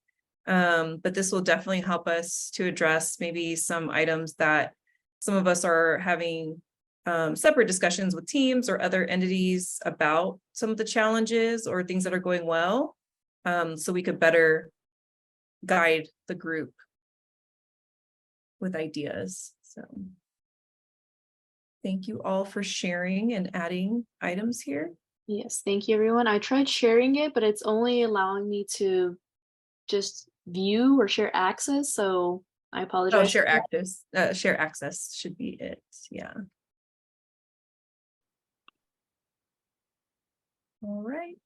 But this will definitely help us to address maybe some items that some of us are having separate discussions with teams or other entities about some of the challenges or things that are going well, so we could better guide the group with ideas. So thank you all for sharing and adding items here. Yes, thank you, everyone. I tried sharing it, but it's only allowing me to just view or share access. So I Oh, apologize. share access should be it. Yeah. All right.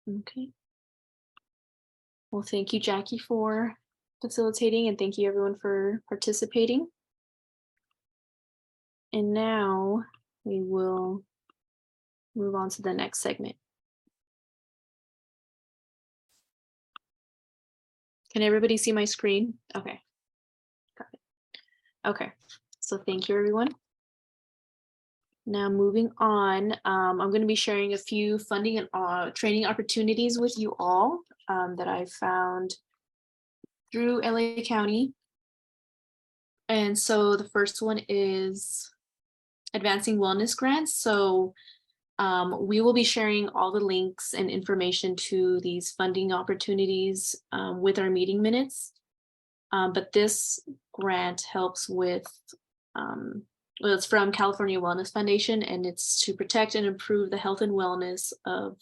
Okay. Well, thank you, Jackie, for facilitating, and thank you everyone for participating. And now we will move on to the next segment. Can everybody see my screen? Okay. Got it. Okay. So thank you, everyone. Now moving on, I'm going to be sharing a few funding and training opportunities with you all that I found through LA County. And so the first one is advancing wellness grants. So we will be sharing all the links and information to these funding opportunities with our meeting minutes. But this grant helps with, well, it's from California Wellness Foundation, and it's to protect and improve the health and wellness of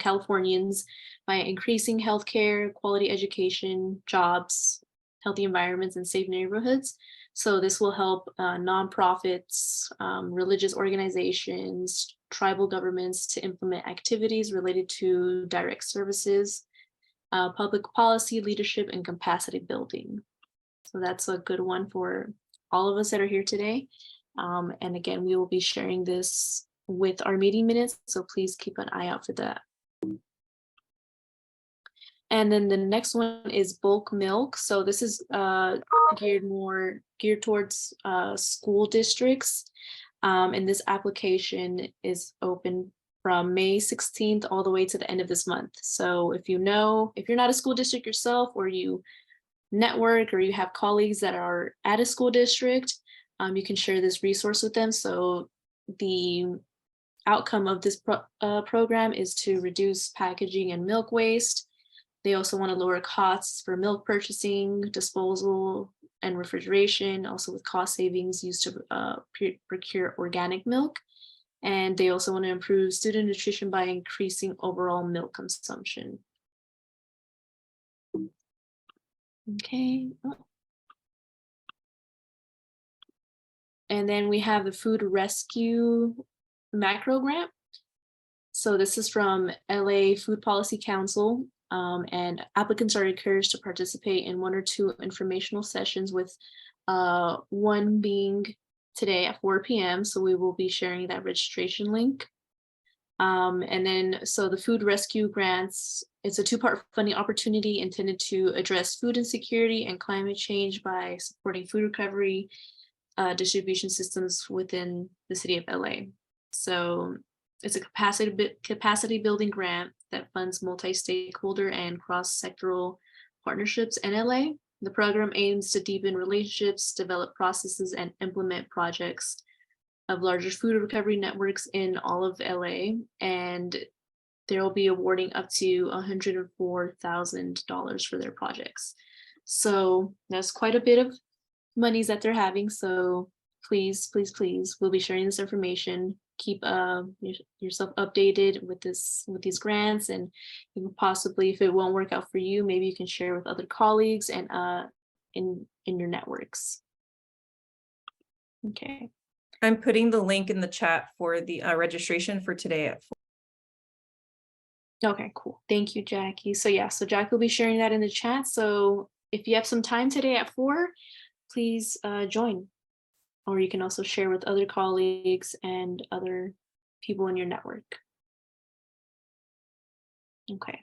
Californians by increasing healthcare, quality education, jobs, healthy environments, and safe neighborhoods. So this will help nonprofits, religious organizations, tribal governments to implement activities related to direct services, public policy, leadership, and capacity building. So that's a good one for all of us that are here today. And again, we will be sharing this with our meeting minutes, so please keep an eye out for that. And then the next one is bulk milk. So this is geared towards school districts. And this application is open from May 16th all the way to the end of this month. So if you're not a school district yourself, or you network, or you have colleagues that are at a school district, you can share this resource with them. So the outcome of this program is to reduce packaging and milk waste. They also want to lower costs for milk purchasing, disposal, and refrigeration, also with cost savings used to procure organic milk. And they also want to improve student nutrition by increasing overall milk consumption. Okay. And then we have the food rescue macro grant. So this is from LA Food Policy Council, and applicants are encouraged to participate in 1 or 2 informational sessions, with one being today at 4 p.m. So we will be sharing that registration link. And then, so the food rescue grants, it's a 2-part funding opportunity intended to address food insecurity and climate change by supporting food recovery distribution systems within the city of LA. So it's a capacity building grant that funds multi-stakeholder and cross-sectoral partnerships in LA. The program aims to deepen relationships, develop processes, and implement projects of larger food recovery networks in all of LA. And they will be awarding up to $104,000 for their projects. So that's quite a bit of monies that they're having. So please, please, please, we'll be sharing this information. Keep yourself updated with these grants, and you can possibly, if it won't work out for you, maybe you can share with other colleagues and in your networks. Okay. I'm putting the link in the chat for the registration for today at 4. Okay, cool. Thank you, Jackie. So yeah, so Jackie will be sharing that in the chat. So if you have some time today at 4, please join. Or you can also share with other colleagues and other people in your network. Okay.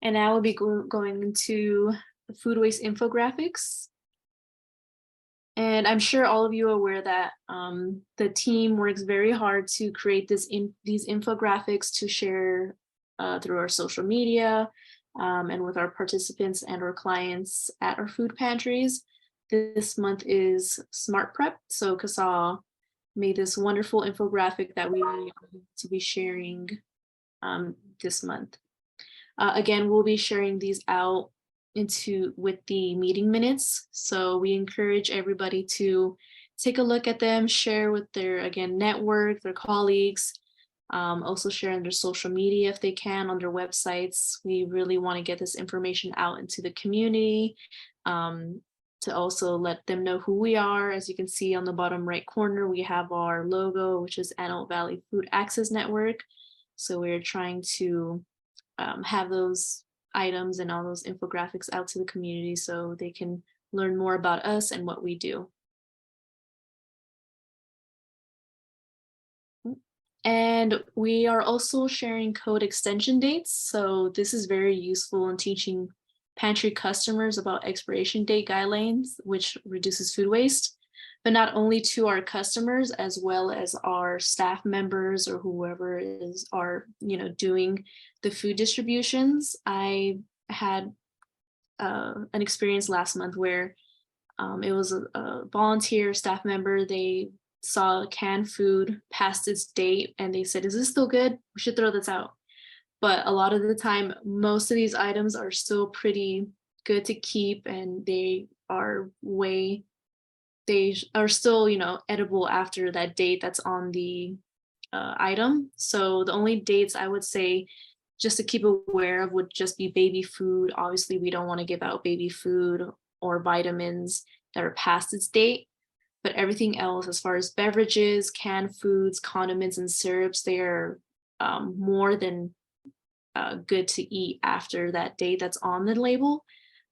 And now we'll be going into the food waste infographics. And I'm sure all of you are aware that the team works very hard to create these infographics to share through our social media and with our participants and our clients at our food pantries. This month is Smart Prep. So Kasal made this wonderful infographic that we are to be sharing this month. Again, we'll be sharing these out with the meeting minutes. So we encourage everybody to take a look at them, share with their, again, network, their colleagues, Also share on their social media if they can, on their websites. We really want to get this information out into the community, to also let them know who we are. As you can see on the bottom right corner, we have our logo, which is Antelope Valley Food Access Network. So we're trying to have those items and all those infographics out to the community so they can learn more about us and what we do. And we are also sharing code extension dates. So this is very useful in teaching pantry customers about expiration date guidelines, which reduces food waste, but not only to our customers, as well as our staff members or whoever are doing the food distributions. I had an experience last month where it was a volunteer staff member. They saw canned food past its date and they said, "Is this still good? We should throw this out." But a lot of the time, most of these items are still pretty good to keep, and they are still, edible after that date that's on the item. So the only dates I would say just to keep aware of would just be baby food. Obviously, we don't want to give out baby food or vitamins that are past its date. But everything else, as far as beverages, canned foods, condiments, and syrups, they are more than good to eat after that date that's on the label.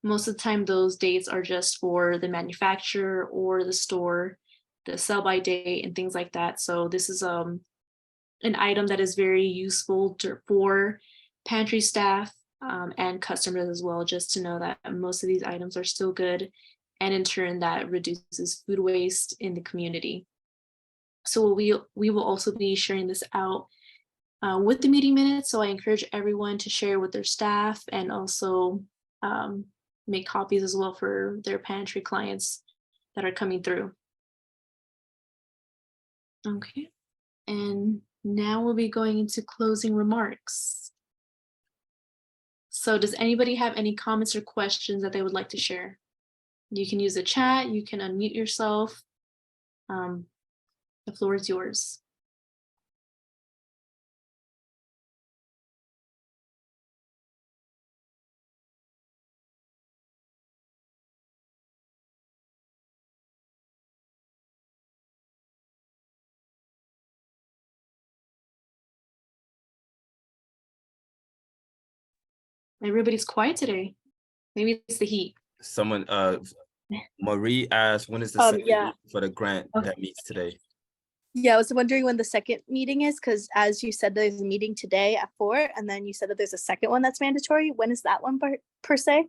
Most of the time, those dates are just for the manufacturer or the store, the sell-by date, and things like that. So this is an item that is very useful for pantry staff and customers as well, just to know that most of these items are still good. And in turn, that reduces food waste in the community. So we will also be sharing this out with the meeting minutes. So I encourage everyone to share with their staff and also make copies as well for their pantry clients that are coming through. Okay, and now we'll be going into closing remarks. So does anybody have any comments or questions that they would like to share? You can use the chat, you can unmute yourself. The floor is yours. Everybody's quiet today. Maybe it's the heat. Someone, Marie asked, when is the second meeting for the grant that meets today? Yeah, I was wondering when the second meeting is, because as you said, there's a meeting today at 4, and then you said that there's a second one that's mandatory. When is that one per se?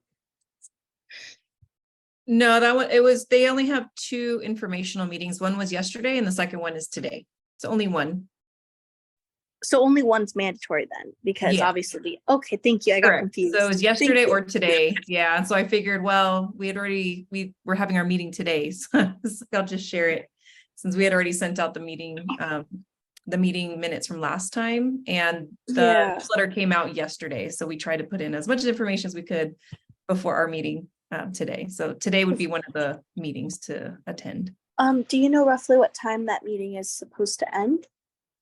No, that one, they only have 2 informational meetings. One was yesterday and the second one is today. So only one. So only one's mandatory then, because obviously okay, thank you. I got confused. So it was yesterday or today. Yeah. And so I figured, well, we were having our meeting today. So I'll just share it since we had already sent out the meeting minutes from last time, and the letter came out yesterday. So we tried to put in as much information as we could before our meeting today. So today would be one of the meetings to attend. Do you know roughly what time that meeting is supposed to end?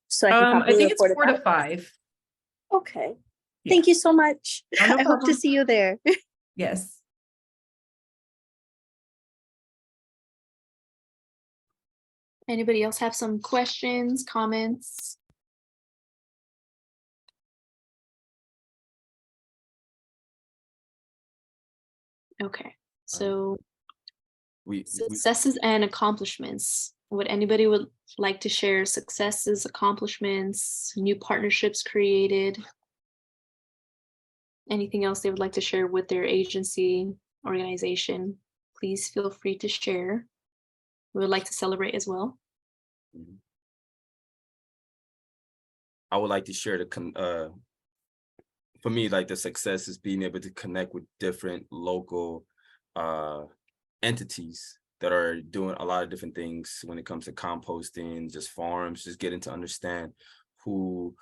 So I think it's 4 to 5. Okay. Yeah. Thank you so much. Oh, no I hope to see you there. Yes. Anybody else have some questions, comments? Okay, so successes and accomplishments. Would anybody would like to share successes, accomplishments, new partnerships created? Anything else they would like to share with their agency, organization? Please feel free to share. We would like to celebrate as well. I would like to share for me, like the success is being able to connect with different local entities that are doing a lot of different things when it comes to composting, just farms, just getting to understand who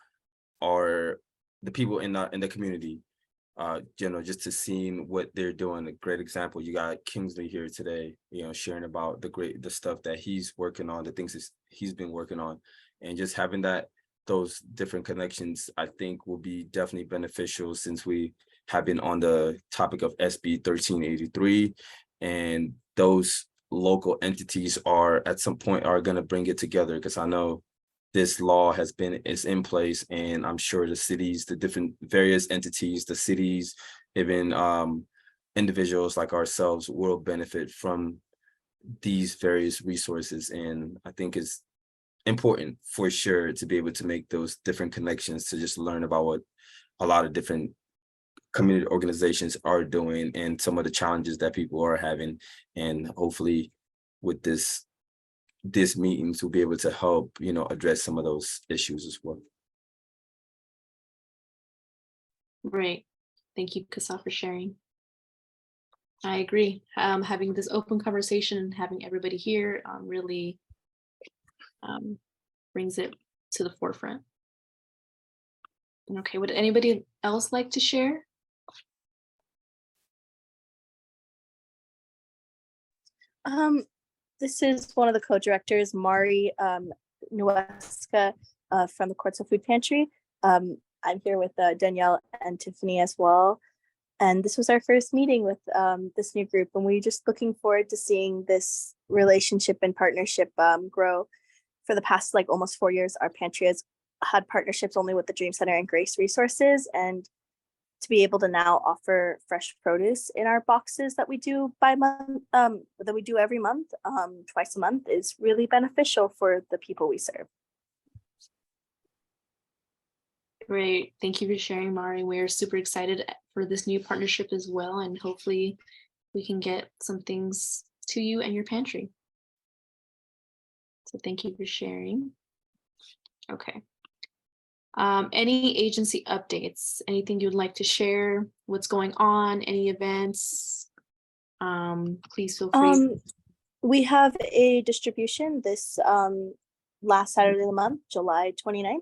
are the people in the community, just to seeing what they're doing. A great example, you got Kingsley here today, sharing about the stuff that he's working on, the things he's been working on, and just having that those different connections, I think, will be definitely beneficial, since we have been on the topic of SB 1383, and those local entities are at some point are going to bring it together, because I know this law is in place, and I'm sure the cities, the different various entities, the cities, even individuals like ourselves will benefit from these various resources. And I think it's important for sure to be able to make those different connections, to just learn about what a lot of different community organizations are doing and some of the challenges that people are having. And hopefully with this meetings will be able to help, address some of those issues as well. Great. Thank you, Kasa, for sharing. I agree. Having this open conversation and having everybody here really brings it to the forefront. Okay, would anybody else like to share? This is one of the co-directors, Mari Nuesca from the Courts of Food Pantry. I'm here with Danielle and Tiffany as well. And this was our first meeting with this new group, and we're just looking forward to seeing this relationship and partnership grow. For the past almost 4 years, our pantry has had partnerships only with the Dream Center and Grace Resources, and to be able to now offer fresh produce in our boxes that we do every month, twice a month, is really beneficial for the people we serve. Great. Thank you for sharing, Mari. We're super excited for this new partnership as well, and hopefully we can get some things to you and your pantry. So thank you for sharing. Okay. Any agency updates? Anything you'd like to share? What's going on? Any events? Please feel free. We have a distribution this last Saturday of the month, July 29th.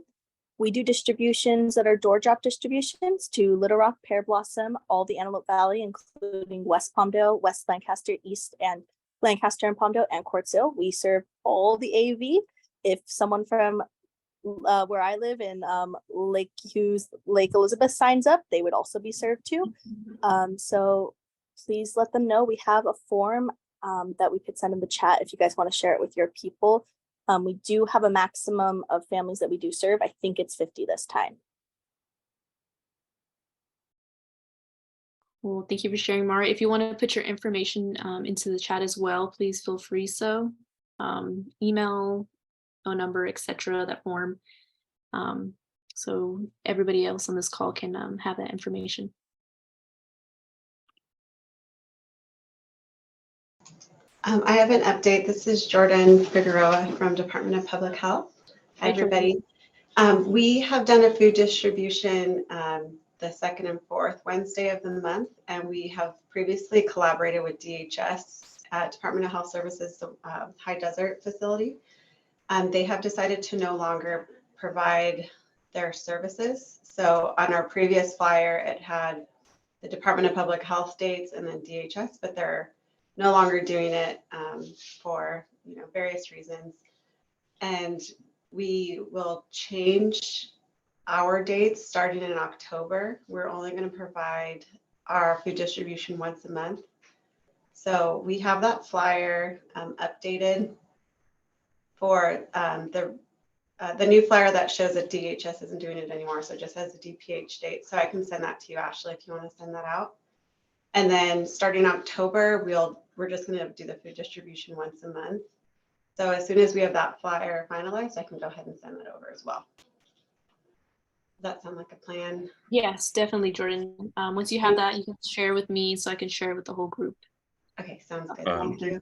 We do distributions that are door drop distributions to Little Rock, Pear Blossom, all the Antelope Valley, including West Palmdale, West Lancaster, East and Lancaster and Palmdale, and Quartzville. We serve all the AV. If someone from where I live in Lake Hughes, Lake Elizabeth signs up, they would also be served too. So please let them know. We have a form that we could send in the chat if you guys want to share it with your people. We do have a maximum of families that we do serve. I think it's 50 this time. Well, thank you for sharing, Mara. If you want to put your information into the chat as well, please feel free. So email, phone number, etc., that form. So everybody else on this call can have that information. I have an update. This is Jordan Figueroa from Department of Public Health. Hi, everybody. We have done a food distribution the second and fourth Wednesday of the month, and we have previously collaborated with DHS at Department of Health Services, the High Desert facility. They have decided to no longer provide their services. So on our previous flyer, it had the Department of Public Health dates and then DHS, but they're no longer doing it for various reasons. And we will change our dates starting in October. We're only going to provide our food distribution once a month. So we have that flyer updated for the new flyer that shows that DHS isn't doing it anymore. So it just has the DPH date. So I can send that to you, Ashley, if you want to send that out. And then starting October, we're just going to do the food distribution once a month. So as soon as we have that flyer finalized, I can go ahead and send that over as well. Does that sound like a plan? Yes, definitely, Jordan. Once you have that, you can share with me so I can share with the whole group. Okay, sounds good. Thank you.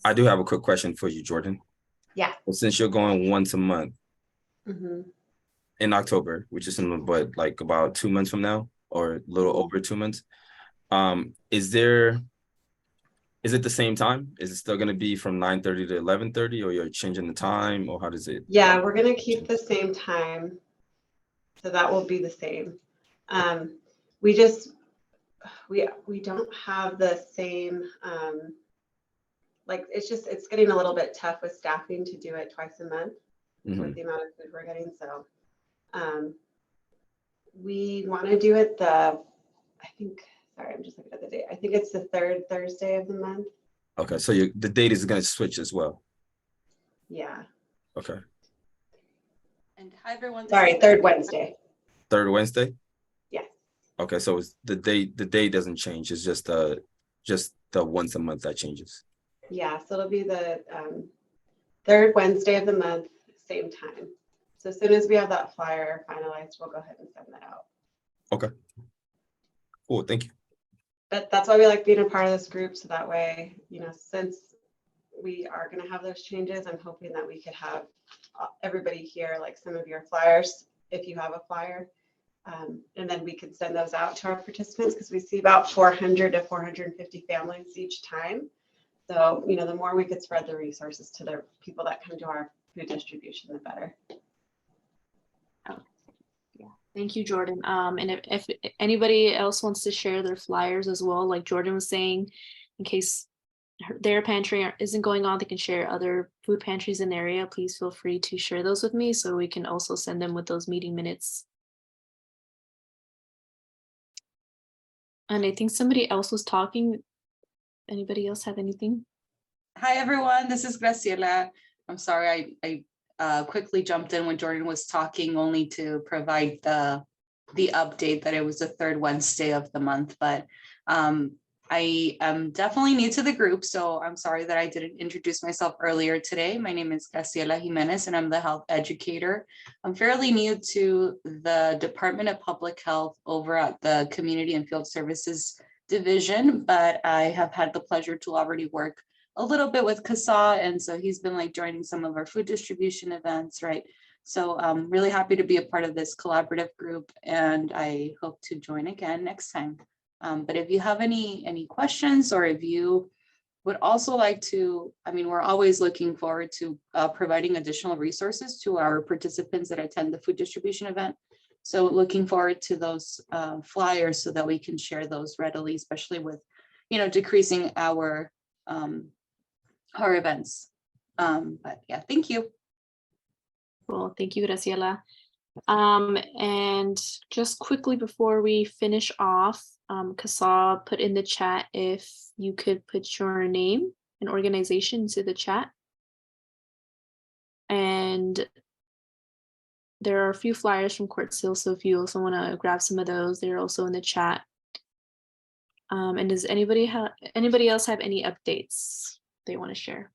I do have a quick question for you, Jordan. Yeah. Well, since you're going once a month Mm-hmm. in October, which is in about 2 months from now, or a little over 2 months, is it the same time? Is it still going to be from 9:30 to 11:30, or you're changing the time, or how does it? Yeah, we're going to keep the same time. So that will be the same. We don't have the same, it's getting a little bit tough with staffing to do it twice a month with the amount of food we're getting. So We want to do it sorry, I'm just looking at the date. I think it's the third Thursday of the month. Okay, so the date is going to switch as well. Yeah. Okay. And hi, everyone. Sorry, third Wednesday. Third Wednesday? Yes. Okay, so it's the day doesn't change. It's just the once a month that changes. Yeah, so it'll be the third Wednesday of the month, same time. So as soon as we have that flyer finalized, we'll go ahead and send that out. Okay. Cool, thank you. But that's why we like being a part of this group. So that way, since we are going to have those changes, I'm hoping that we could have everybody here, like some of your flyers, if you have a flyer. And then we could send those out to our participants because we see about 400 to 450 families each time. So, the more we could spread the resources to the people that come to our food distribution, the better. Yeah, thank you, Jordan. And if anybody else wants to share their flyers as well, like Jordan was saying, in case their pantry isn't going on, they can share other food pantries in the area. Please feel free to share those with me so we can also send them with those meeting minutes. And I think somebody else was talking. Anybody else have anything? Hi, everyone. This is Graciela. I'm sorry I quickly jumped in when Jordan was talking, only to provide the update that it was the third Wednesday of the month. But I am definitely new to the group, so I'm sorry that I didn't introduce myself earlier today. My name is Graciela Jimenez, and I'm the health educator. I'm fairly new to the Department of Public Health over at the Community and Field Services Division, but I have had the pleasure to already work a little bit with Kasa, and so he's been like joining some of our food distribution events, right? So I'm really happy to be a part of this collaborative group, and I hope to join again next time. But if you have any questions, or if you would also like to, we're always looking forward to providing additional resources to our participants that attend the food distribution event. So looking forward to those flyers so that we can share those readily, especially with, decreasing our events. But yeah, thank you. Well, thank you, Graciela. And just quickly before we finish off, Kasa put in the chat if you could put your name and organization into the chat. And there are a few flyers from Court Seal, so if you also want to grab some of those, they're also in the chat. And does anybody else have any updates they want to share?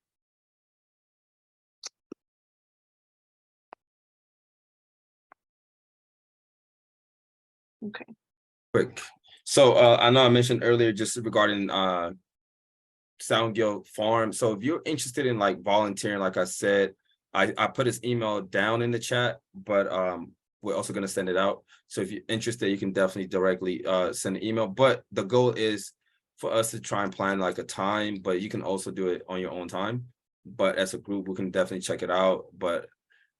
Okay. Quick. So I know I mentioned earlier just regarding Soundgill Farm. So if you're interested in like volunteering, like I said, I put his email down in the chat, but we're also going to send it out. So if you're interested, you can definitely directly send an email. But the goal is for us to try and plan like a time, but you can also do it on your own time. But as a group, we can definitely check it out. But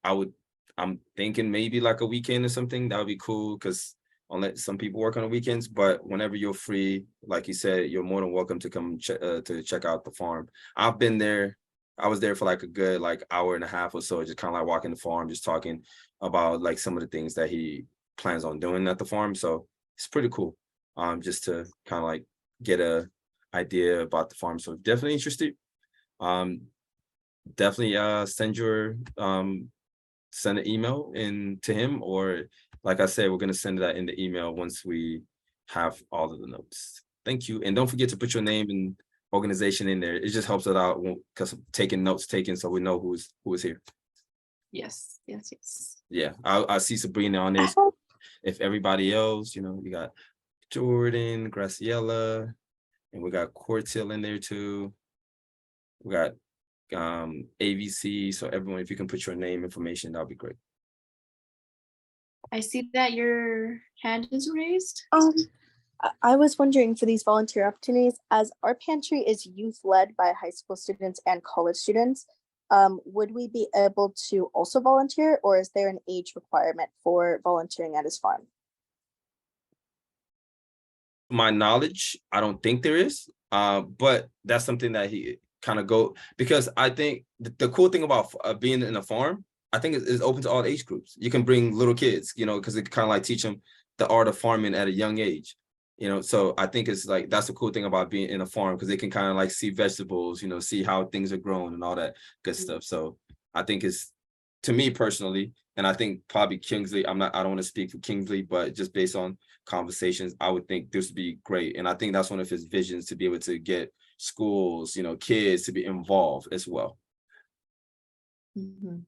I'm thinking maybe like a weekend or something. That would be cool because unless some people work on the weekends, but whenever you're free, like you said, you're more than welcome to come to check out the farm. I've been there. I was there for like a good hour and a half or so, just kind of like walking the farm, just talking about like some of the things that he plans on doing at the farm. So it's pretty cool. Just to kind of like get a idea about the farm. So definitely interested. Definitely send an email in to him, or like I said, we're going to send that in the email once we have all of the notes. Thank you. And don't forget to put your name and organization in there. It just helps it out because taking notes so we know who is here. Yes. Yeah, I see Sabrina on there. If everybody else, you got Jordan, Graciela, and we got Cortil in there too. We got AVC. So everyone, if you can put your name information, that'll be great. I see that your hand is raised. I was wondering, for these volunteer opportunities, as our pantry is youth-led by high school students and college students, would we be able to also volunteer, or is there an age requirement for volunteering at his farm? My knowledge, I don't think there is, but that's something that he kind of because I think the cool thing about being in a farm I think it's open to all age groups. You can bring little kids, you know, because it kind of like teach them the art of farming at a young age. You know, so I think it's like that's the cool thing about being in a farm, because they can kind of like see vegetables, you know, see how things are grown and all that good stuff. So I think it's, to me personally, and I think probably Kingsley, I don't want to speak for Kingsley, but just based on conversations, I would think this would be great. And I think that's one of his visions, to be able to get schools, you know, kids to be involved as well. Mhm.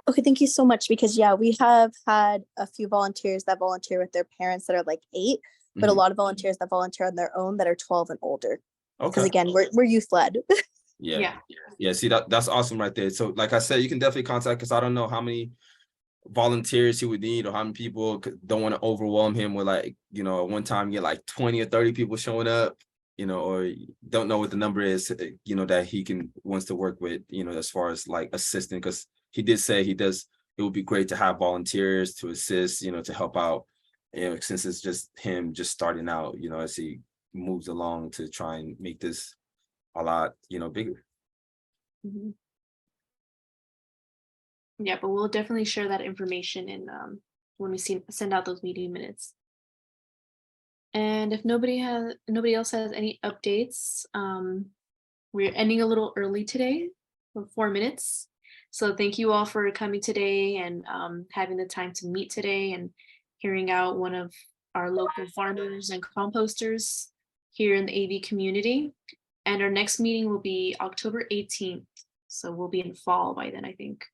Okay, thank you so much, because yeah, we have had a few volunteers that volunteer with their parents that are like 8, but a Mhm. lot of volunteers that volunteer on their own that are 12 and older. Because Okay. again, we're youth led. Yeah. Yeah. See, that's awesome right there. So like I said, you can definitely contact, because I don't know how many volunteers he would need, or how many people don't want to overwhelm him with, like, you know, at one time get like 20 or 30 people showing up, you know, or don't know what the number is, you know, that he wants to work with, you know, as far as like assisting, because he did say it would be great to have volunteers to assist, you know, to help out, you know, since it's just him just starting out, you know, as he moves along to try and make this a lot, you know, bigger. Mhm. Yeah, but we'll definitely share that information in when we send out those meeting minutes. And if nobody else has any updates, we're ending a little early today, 4 minutes. So thank you all for coming today and having the time to meet today and hearing out one of our local farmers and composters here in the AV community. And our next meeting will be October 18th. So we'll be in fall by then, I think.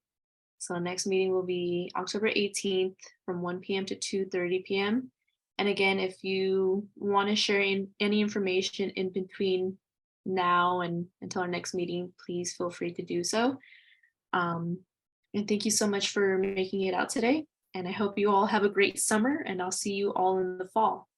So next meeting will be October 18th from 1 p.m. to 2:30 p.m. And again, if you want to share any information in between now and until our next meeting, please feel free to do so. And thank you so much for making it out today. And I hope you all have a great summer, and I'll see you all in the fall.